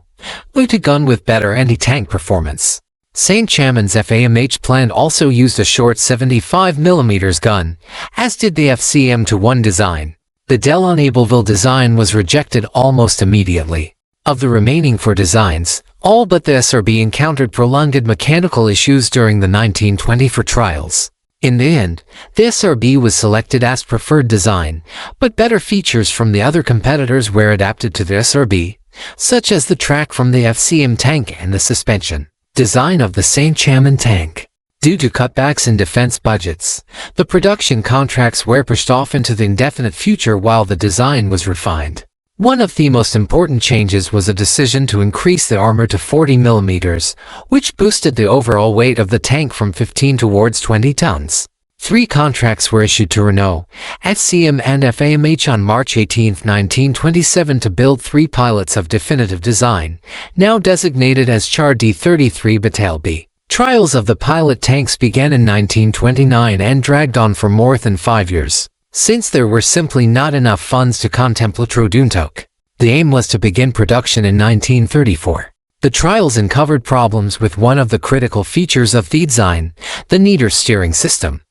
Speaker 1: multi gun with better anti-tank performance. Saint-Chaman's FAMH plant also used a short 75mm gun, as did the FCM-1 design. The Deloitte-Ableville design was rejected almost immediately. Of the remaining 4 designs, all but the SRB encountered prolonged mechanical issues during the 1924 trials. In the end, the SRB was selected as preferred design, but better features from the other competitors were adapted to the SRB, such as the track from the FCM tank and the suspension design of the Saint-Chaman tank. Due to cutbacks in defense budgets, the production contracts were pushed off into the indefinite future while the design was refined. One of the most important changes was a decision to increase the armor to 40mm, which boosted the overall weight of the tank from 15 towards 20 tons. 3 contracts were issued to Renault, FCM and FAMH on March 18, 1927 to build 3 pilots of definitive design, now designated as Char D-33 Bataille B. Trials of the pilot tanks began in 1929 and dragged on for more than 5 years, since there were simply not enough funds to contemplate Untold. The aim was to begin production in 1934. The trials uncovered problems with one of the critical features of the design, the neater steering system.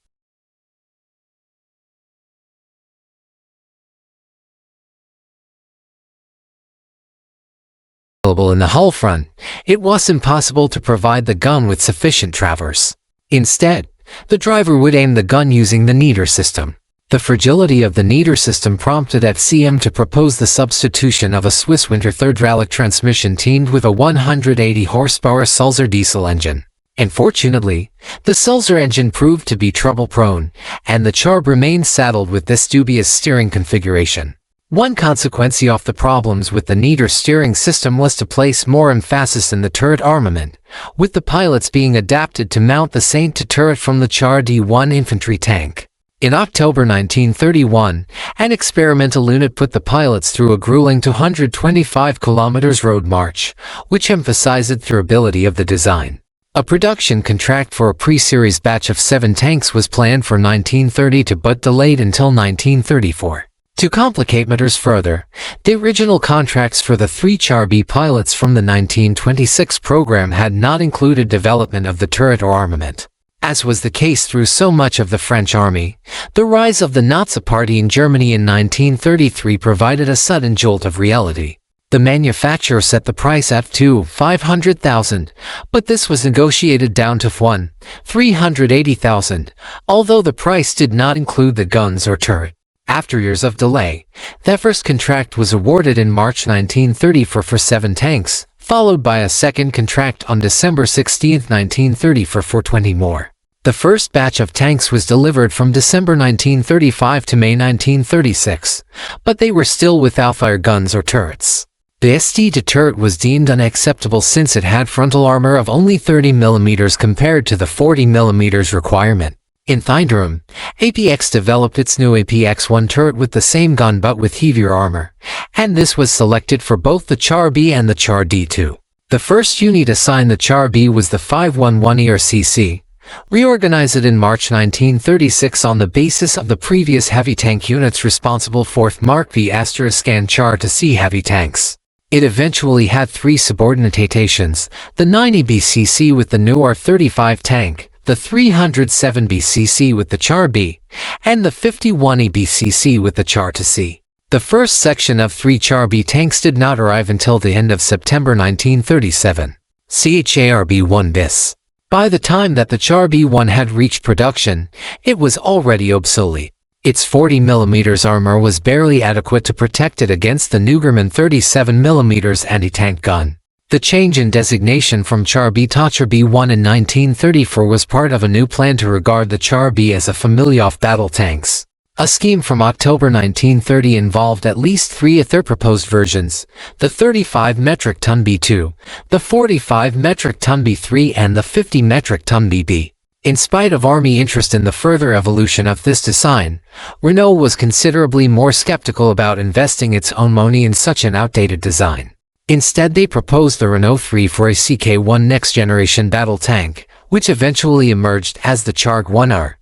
Speaker 1: In the hull front, it was impossible to provide the gun with sufficient traverse. Instead, the driver would aim the gun using the neater system. The fragility of the neater system prompted FCM to propose the substitution of a Swiss winter third-hydraulic transmission teamed with a 180 horsepower Sulzer diesel engine. Unfortunately, the Sulzer engine proved to be trouble-prone, and the Char remained saddled with this dubious steering configuration. One consequence of the problems with the neater steering system was to place more emphasis in the turret armament, with the pilots being adapted to mount the Saint turret from the Char D1 infantry tank. In October 1931, an experimental unit put the pilots through a grueling 225 km road march, which emphasized the durability of the design. A production contract for a pre-series batch of 7 tanks was planned for 1932 but delayed until 1934. To complicate matters further, the original contracts for the 3 Char B pilots from the 1926 program had not included development of the turret or armament. As was the case through so much of the French army, the rise of the Nazi Party in Germany in 1933 provided a sudden jolt of reality. The manufacturer set the price at $500,000, but this was negotiated down to $380,000, although the price did not include the guns or turret. After years of delay, the first contract was awarded in March 1934 for 7 tanks, followed by a second contract on December 16, 1934 for 20 more. The first batch of tanks was delivered from December 1935 to May 1936, but they were still without fire guns or turrets. The ST turret was deemed unacceptable since it had frontal armor of only 30 mm compared to the 40 mm requirement. In Thundrum, APX developed its new APX-1 turret with the same gun but with heavier armor, and this was selected for both the Char B and the Char D2. The first unit assigned the Char B was the 511 ERCC, reorganized in March 1936 on the basis of the previous heavy tank units responsible for Mark V** and Char to C heavy tanks. It eventually had 3 subordinations, the 90 BCC with the new R35 tank, the 307 BCC with the Char B, and the 51 BCC with the Char to C. The first section of 3 Char B tanks did not arrive until the end of September 1937. Char B1 bis. By the time that the Char B1 had reached production, it was already obsolete. Its 40 mm armor was barely adequate to protect it against the Neugerman 37 mm anti-tank gun. The change in designation from Char B to Char B1 in 1934 was part of a new plan to regard the Char B as a family of battle tanks. A scheme from October 1930 involved at least 3 of their proposed versions, the 35 metric ton B2, the 45 metric ton B3 and the 50 metric ton BB. In spite of Army interest in the further evolution of this design, Renault was considerably more skeptical about investing its own money in such an outdated design. Instead, they proposed the Renault 3 for a CK1 next-generation battle tank, which eventually emerged as the Char 1R.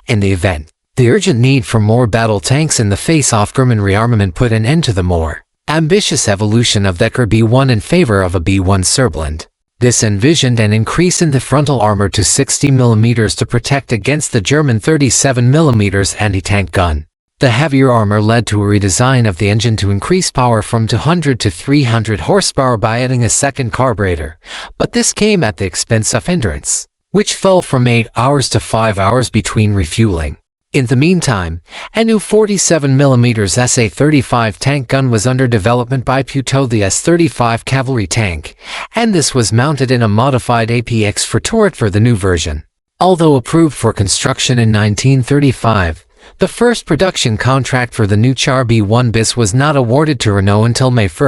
Speaker 1: In the event, the urgent need for more battle tanks in the face of German rearmament put an end to the more ambitious evolution of the Char B1 in favor of a B1 Surblend. This envisioned an increase in the frontal armor to 60 mm to protect against the German 37 mm anti-tank gun. The heavier armor led to a redesign of the engine to increase power from 200 to 300 horsepower by adding a second carburetor, but this came at the expense of endurance, which fell from 8 hours to 5 hours between refueling. In the meantime, a new 47 mm SA-35 tank gun was under development by Puteaux, the S-35 cavalry tank, and this was mounted in a modified APX for turret for the new version. Although approved for construction in 1935, the first production contract for the new Char B1 bis was not awarded to Renault until May 1,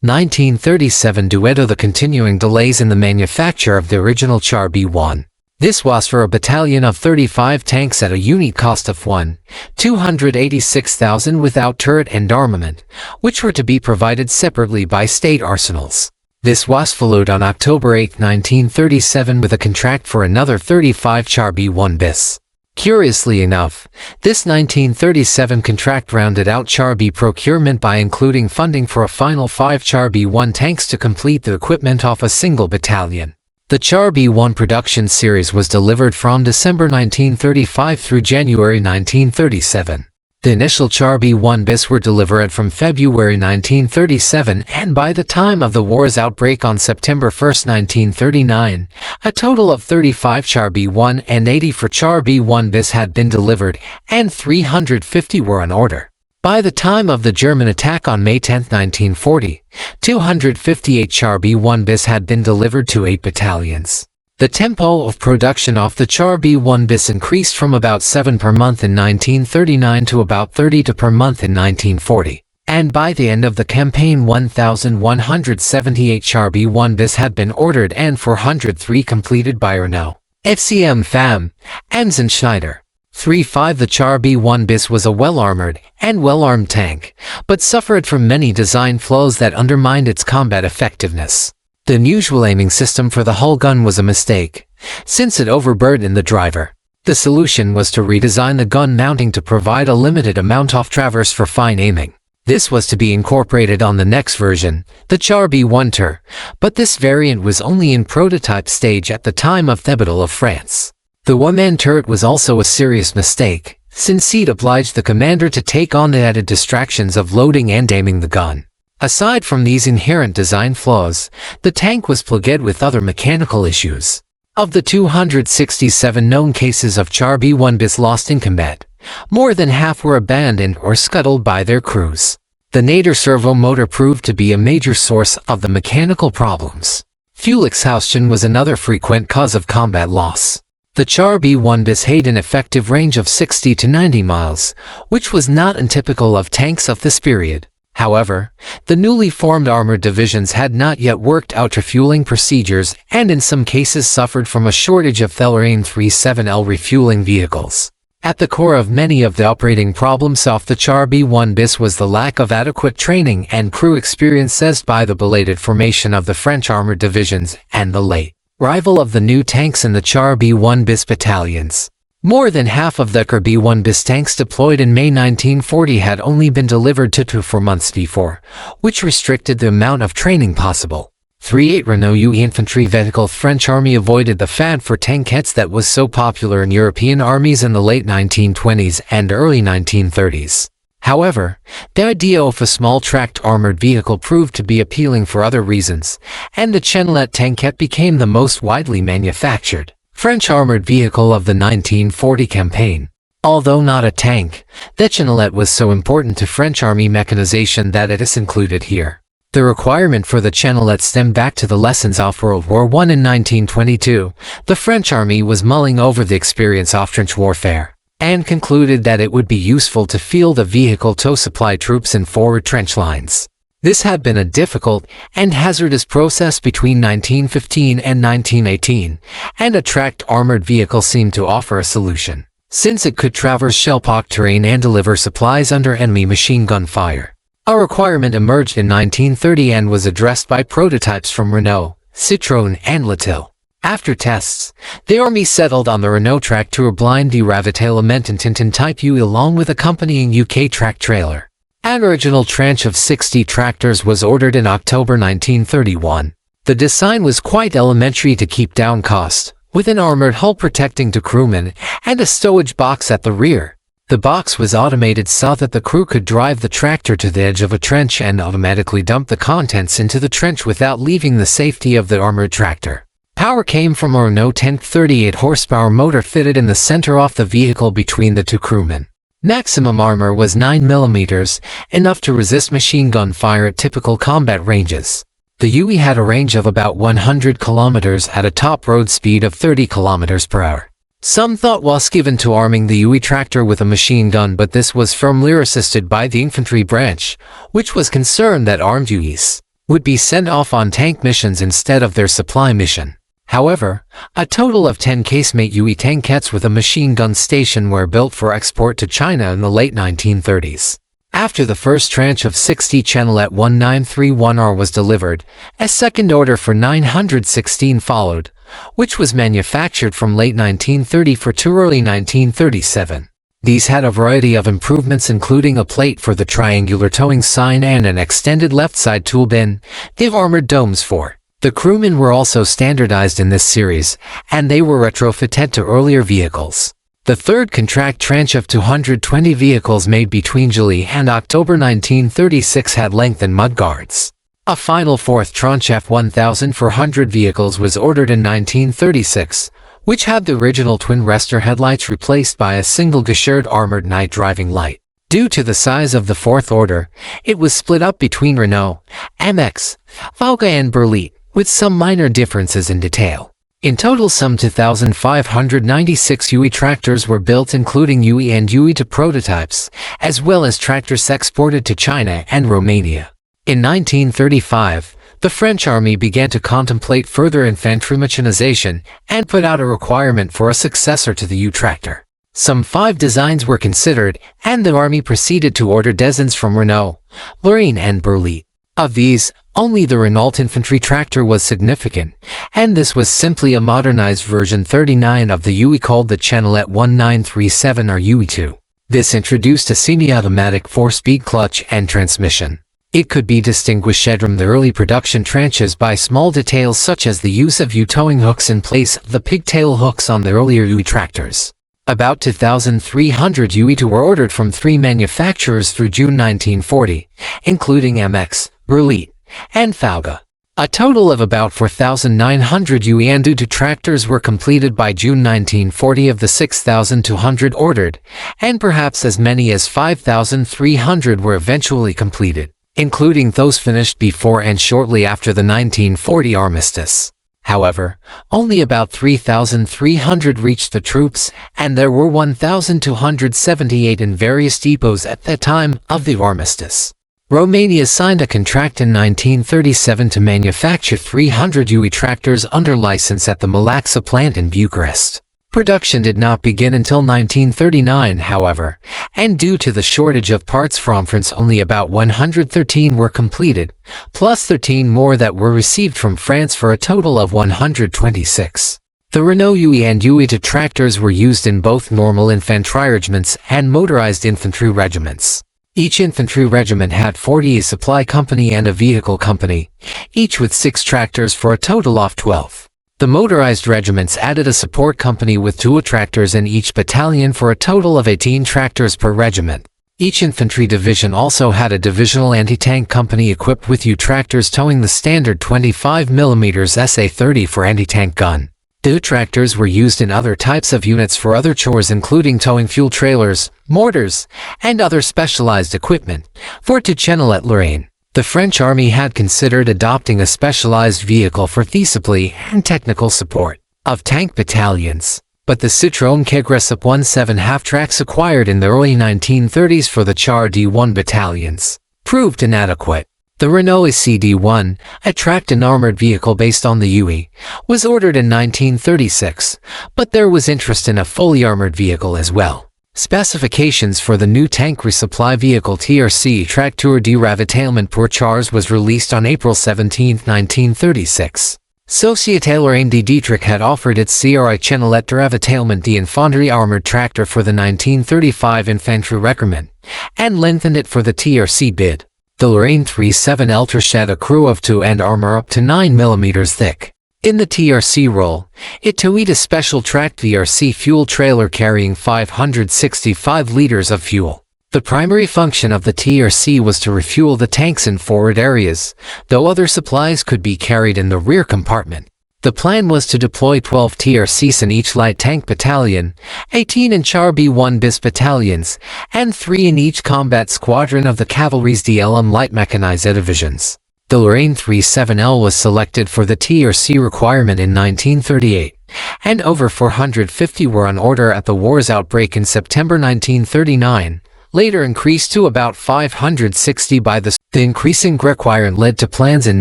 Speaker 1: 1937 due to the continuing delays in the manufacture of the original Char B1. This was for a battalion of 35 tanks at a unit cost of $1,286,000 without turret and armament, which were to be provided separately by state arsenals. This was followed on October 8, 1937 with a contract for another 35 Char B1 bis. Curiously enough, this 1937 contract rounded out Char B procurement by including funding for a final 5 Char B-1 tanks to complete the equipment of a single battalion. The Char B-1 production series was delivered from December 1935 through January 1937. The initial Char B-1 bis were delivered from February 1937, and by the time of the war's outbreak on September 1, 1939, a total of 35 Char B-1 and 80 for Char B-1 bis had been delivered, and 350 were on order. By the time of the German attack on May 10, 1940, 258 Char B-1 bis had been delivered to 8 battalions. The tempo of production of the Char B-1 bis increased from about 7 per month in 1939 to about 30 per month in 1940, and by the end of the campaign 1,178 Char B-1 bis had been ordered and 403 completed by Renault, FCM FAM, Ems and Schneider. 3.5 The Char B-1 bis was a well-armored and well-armed tank, but suffered from many design flaws that undermined its combat effectiveness. The unusual aiming system for the hull gun was a mistake, since it overburdened the driver. The solution was to redesign the gun mounting to provide a limited amount of traverse for fine aiming. This was to be incorporated on the next version, the Char B-1 Tur, but this variant was only in prototype stage at the time of the Battle of France. The one-man turret was also a serious mistake, since it obliged the commander to take on the added distractions of loading and aiming the gun. Aside from these inherent design flaws, the tank was plagued with other mechanical issues. Of the 267 known cases of Char B-1 bis lost in combat, more than half were abandoned or scuttled by their crews. The Nader servo motor proved to be a major source of the mechanical problems. Fuel exhaustion was another frequent cause of combat loss. The Char B-1 bis had an effective range of 60 to 90 miles, which was not untypical of tanks of this period. However, the newly formed armored divisions had not yet worked out refueling procedures and in some cases suffered from a shortage of Thelerain 37L refueling vehicles. At the core of many of the operating problems of the Char B-1 bis was the lack of adequate training and crew experience caused by the belated formation of the French armored divisions and the late arrival of the new tanks in the Char B-1 bis battalions. More than half of the Char B-1 bis tanks deployed in May 1940 had only been delivered to 4 months before, which restricted the amount of training possible. 3.8 Renault UE infantry vehicle. French army avoided the fad for tankettes that was so popular in European armies in the late 1920s and early 1930s. However, the idea of a small tracked armored vehicle proved to be appealing for other reasons, and the Chenelette tankette became the most widely manufactured French armored vehicle of the 1940 campaign. Although not a tank, the Chenelette was so important to French army mechanization that it is included here. The requirement for the Chenelette stemmed back to the lessons of World War I in 1922. The French army was mulling over the experience of trench warfare, and concluded that it would be useful to field a vehicle to supply troops in forward trench lines. This had been a difficult and hazardous process between 1915 and 1918, and a tracked armored vehicle seemed to offer a solution, since it could traverse shell-pocked terrain and deliver supplies under enemy machine gun fire. A requirement emerged in 1930 and was addressed by prototypes from Renault, Citroën, and Latil. After tests, the army settled on the Renault Tracteur blind de ravitaillement in Tintin Type U along with accompanying UK track trailer. An original tranche of 60 tractors was ordered in October 1931. The design was quite elementary to keep down cost, with an armored hull protecting the crewmen and a stowage box at the rear. The box was automated so that the crew could drive the tractor to the edge of a trench and automatically dump the contents into the trench without leaving the safety of the armored tractor. Power came from a Renault tank 38 horsepower motor fitted in the center of the vehicle between the two crewmen. Maximum armor was 9 mm, enough to resist machine gun fire at typical combat ranges. The UE had a range of about 100 km at a top road speed of 30 km per hour. Some thought was given to arming the UE tractor with a machine gun, but this was firmly resisted by the infantry branch, which was concerned that armed UEs would be sent off on tank missions instead of their supply mission. However, a total of 10 casemate UE tankettes with a machine gun station were built for export to China in the late 1930s. After the first tranche of 60 Chenelet 1931R was delivered, a second order for 916 followed, which was manufactured from late 1934 to early 1937. These had a variety of improvements, including a plate for the triangular towing sign and an extended left side tool bin. They've armored domes for the crewmen were also standardized in this series, and they were retrofitted to earlier vehicles. The third contract tranche of 220 vehicles made between July and October 1936 had lengthened mudguards. A final fourth tranche F-1400 vehicles was ordered in 1936, which had the original twin Rester headlights replaced by a single Gesherd armored night driving light. Due to the size of the fourth order, it was split up between Renault, MX, Volga and Berliet, with some minor differences in detail. In total, some 2,596 UE tractors were built, including UE and UE2 prototypes, as well as tractors exported to China and Romania. In 1935, the French army began to contemplate further infantry mechanization and put out a requirement for a successor to the U tractor. Some 5 designs were considered, and the army proceeded to order dozens from Renault, Lorraine and Berliet. Of these, only the Renault infantry tractor was significant, and this was simply a modernized version 39 of the UE called the Chenelet 1937 or UE2. This introduced a semi-automatic 4-speed clutch and transmission. It could be distinguished from the early production tranches by small details such as the use of U-towing hooks in place of the pigtail hooks on the earlier UE tractors. About 2,300 UE2 were ordered from 3 manufacturers through June 1940, including MX, Berliet, and Volga. A total of about 4,900 UE and UE2 tractors were completed by June 1940 of the 6,200 ordered, and perhaps as many as 5,300 were eventually completed, including those finished before and shortly after the 1940 armistice. However, only about 3,300 reached the troops, and there were 1,278 in various depots at the time of the armistice. Romania signed a contract in 1937 to manufacture 300 UE tractors under license at the Malaxa plant in Bucharest. Production did not begin until 1939, however, and due to the shortage of parts from France, only about 113 were completed, plus 13 more that were received from France for a total of 126. The Renault UE and UE2 tractors were used in both normal infantry regiments and motorized infantry regiments. Each infantry regiment had 40 a supply company and a vehicle company, each with 6 tractors for a total of 12. The motorized regiments added a support company with 2 tractors in each battalion for a total of 18 tractors per regiment. Each infantry division also had a divisional anti-tank company equipped with U tractors towing the standard 25mm SA-30 for anti-tank gun. The tractors were used in other types of units for other chores, including towing fuel trailers, mortars, and other specialized equipment. For to Chenelet Lorraine, the French army had considered adopting a specialized vehicle for the supply and technical support of tank battalions, but the Citroën Kegresip 17 half-tracks acquired in the early 1930s for the Char D1 battalions proved inadequate. The Renault CD1, a tracked and armored vehicle based on the UE, was ordered in 1936, but there was interest in a fully armored vehicle as well. Specifications for the new tank resupply vehicle TRC Tracteur de Ravitaillement pour Chars was released on April 17, 1936. Société Lorraine de Dietrich had offered its CRI Chenelet de Ravitaillement d'Infanterie armored tractor for the 1935 infantry regiment, and lengthened it for the TRC bid. The Lorraine 37 Eltrich had a crew of 2 and armor up to 9 mm thick. In the TRC role, it towed a special tracked VRC fuel trailer carrying 565 liters of fuel. The primary function of the TRC was to refuel the tanks in forward areas, though other supplies could be carried in the rear compartment. The plan was to deploy 12 TRCs in each light tank battalion, 18 in Char B1 BIS battalions, and 3 in each combat squadron of the cavalry's DLM light mechanized divisions. The Lorraine 37L was selected for the TRC requirement in 1938, and over 450 were on order at the war's outbreak in September 1939, later increased to about 560 by the increasing requirement led to plans in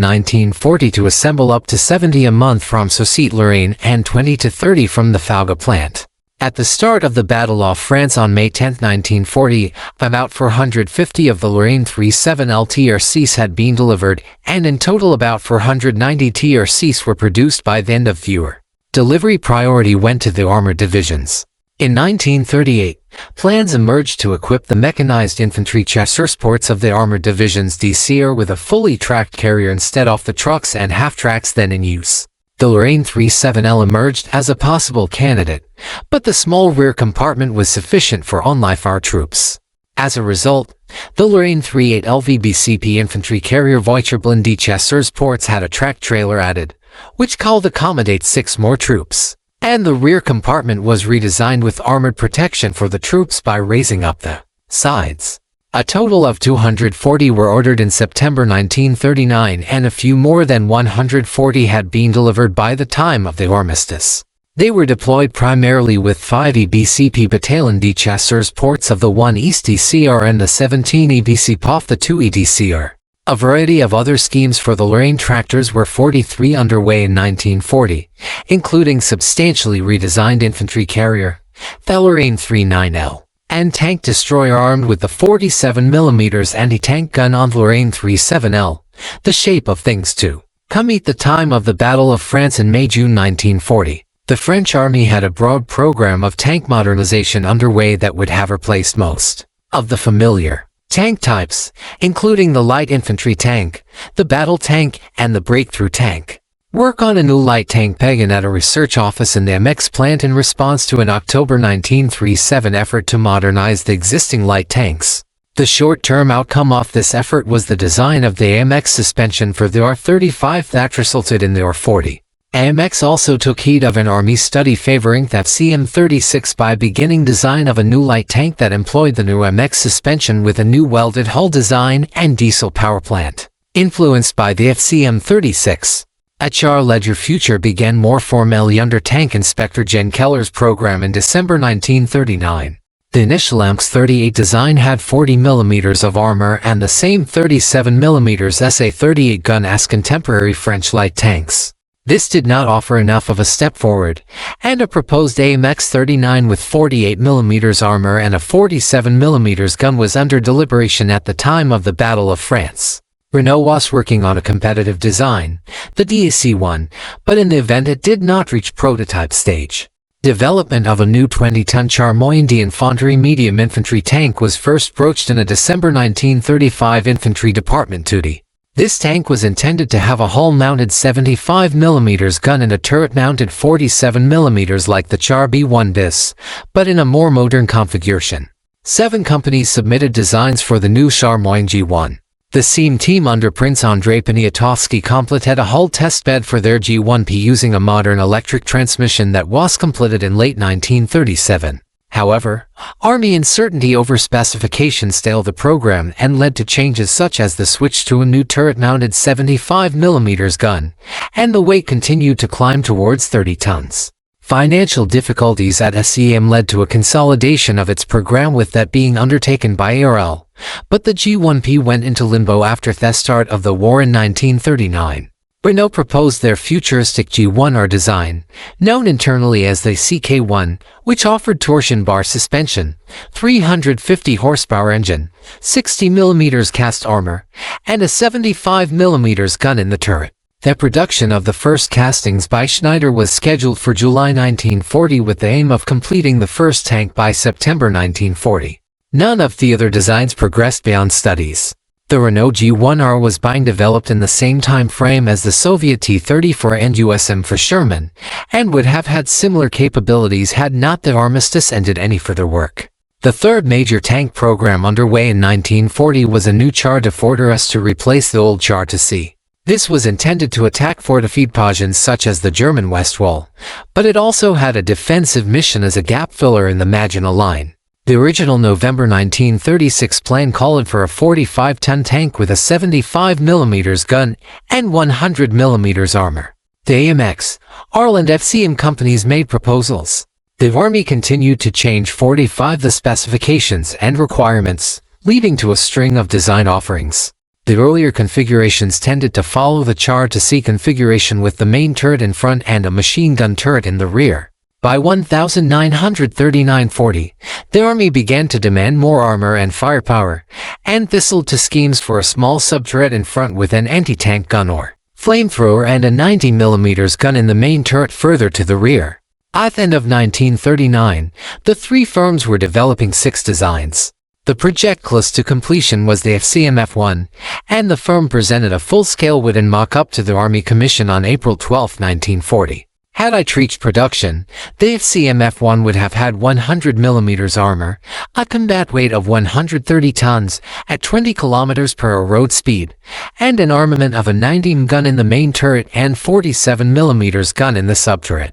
Speaker 1: 1940 to assemble up to 70 a month from Société Lorraine and 20 to 30 from the Volga plant. At the start of the Battle of France on May 10, 1940, about 450 of the Lorraine 37L TRCs had been delivered, and in total about 490 TRCs were produced by the end of the year. Delivery priority went to the armored divisions. In 1938, plans emerged to equip the mechanized infantry chasseurs ports of the armored divisions DCR with a fully tracked carrier instead of the trucks and half-tracks then in use. The Lorraine 37L emerged as a possible candidate, but the small rear compartment was sufficient for on-life troops. As a result, the Lorraine 38L VBCP infantry carrier Voiture-blindé chasseurs ports had a track trailer added, which could accommodate 6 more troops, and the rear compartment was redesigned with armored protection for the troops by raising up the sides. A total of 240 were ordered in September 1939 and a few more than 140 had been delivered by the time of the armistice. They were deployed primarily with 5 EBCP Battalion D chasseurs ports of the 1 East DCR and the 17 EBCP of the 2 EDCR. A variety of other schemes for the Lorraine tractors were 43 underway in 1940, including substantially redesigned infantry carrier, the Lorraine 39L. And tank destroyer armed with the 47mm anti-tank gun on the Lorraine 37L, the shape of things to come meet the time of the Battle of France in May-June 1940. The French army had a broad program of tank modernization underway that would have replaced most of the familiar tank types, including the light infantry tank, the battle tank, and the breakthrough tank. Work on a new light tank began at a research office in the MX plant in response to an October 1937 effort to modernize the existing light tanks. The short-term outcome of this effort was the design of the AMX suspension for the R-35 that resulted in the R-40. AMX also took heed of an Army study favoring the FCM-36 by beginning design of a new light tank that employed the new MX suspension with a new welded hull design and diesel power plant. Influenced by the FCM-36, a Char Ledger Future began more formally under Tank Inspector Jen Keller's program in December 1939. The initial AMX-38 design had 40mm of armor and the same 37mm SA-38 gun as contemporary French light tanks. This did not offer enough of a step forward, and a proposed AMX-39 with 48mm armor and a 47mm gun was under deliberation at the time of the Battle of France. Renault was working on a competitive design, the DAC-1, but in the event it did not reach prototype stage. Development of a new 20-ton Char d'Infanterie medium infantry tank was first broached in a December 1935 infantry department duty. This tank was intended to have a hull-mounted 75mm gun and a turret-mounted 47mm like the Char B1 bis, but in a more modern configuration. 7 companies submitted designs for the new Char G1. The SEAM team under Prince Andrei Poniatowski completed a hull testbed for their G1P using a modern electric transmission that was completed in late 1937. However, Army uncertainty over specifications stalled the program and led to changes such as the switch to a new turret-mounted 75mm gun, and the weight continued to climb towards 30 tons. Financial difficulties at SEM led to a consolidation of its program with that being undertaken by ARL, but the G1P went into limbo after the start of the war in 1939. Renault proposed their futuristic G1R design, known internally as the CK1, which offered torsion bar suspension, 350 horsepower engine, 60mm cast armor, and a 75mm gun in the turret. The production of the first castings by Schneider was scheduled for July 1940 with the aim of completing the first tank by September 1940. None of the other designs progressed beyond studies. The Renault G1R was being developed in the same time frame as the Soviet T-34 and USM for Sherman, and would have had similar capabilities had not the armistice ended any further work. The third major tank program underway in 1940 was a new Char de Fortress to replace the old Char to Sea. This was intended to attack fortified positions such as the German West Wall, but it also had a defensive mission as a gap filler in the Maginot Line. The original November 1936 plan called for a 45-ton tank with a 75mm gun and 100mm armor. The AMX, ARL and FCM companies made proposals. The Army continued to change 45 the specifications and requirements, leading to a string of design offerings. The earlier configurations tended to follow the Char to Sea configuration with the main turret in front and a machine gun turret in the rear. By 1939-40, the Army began to demand more armor and firepower, and this led to schemes for a small subturret in front with an anti-tank gun or flamethrower and a 90mm gun in the main turret further to the rear. At the end of 1939, the three firms were developing 6 designs. The project close to completion was the FCMF-1, and the firm presented a full-scale wooden mock-up to the Army Commission on April 12, 1940. Had it reached production, the FCMF-1 would have had 100mm armor, a combat weight of 130 tons at 20 km per hour road speed, and an armament of a 90mm gun in the main turret and 47mm gun in the subturret.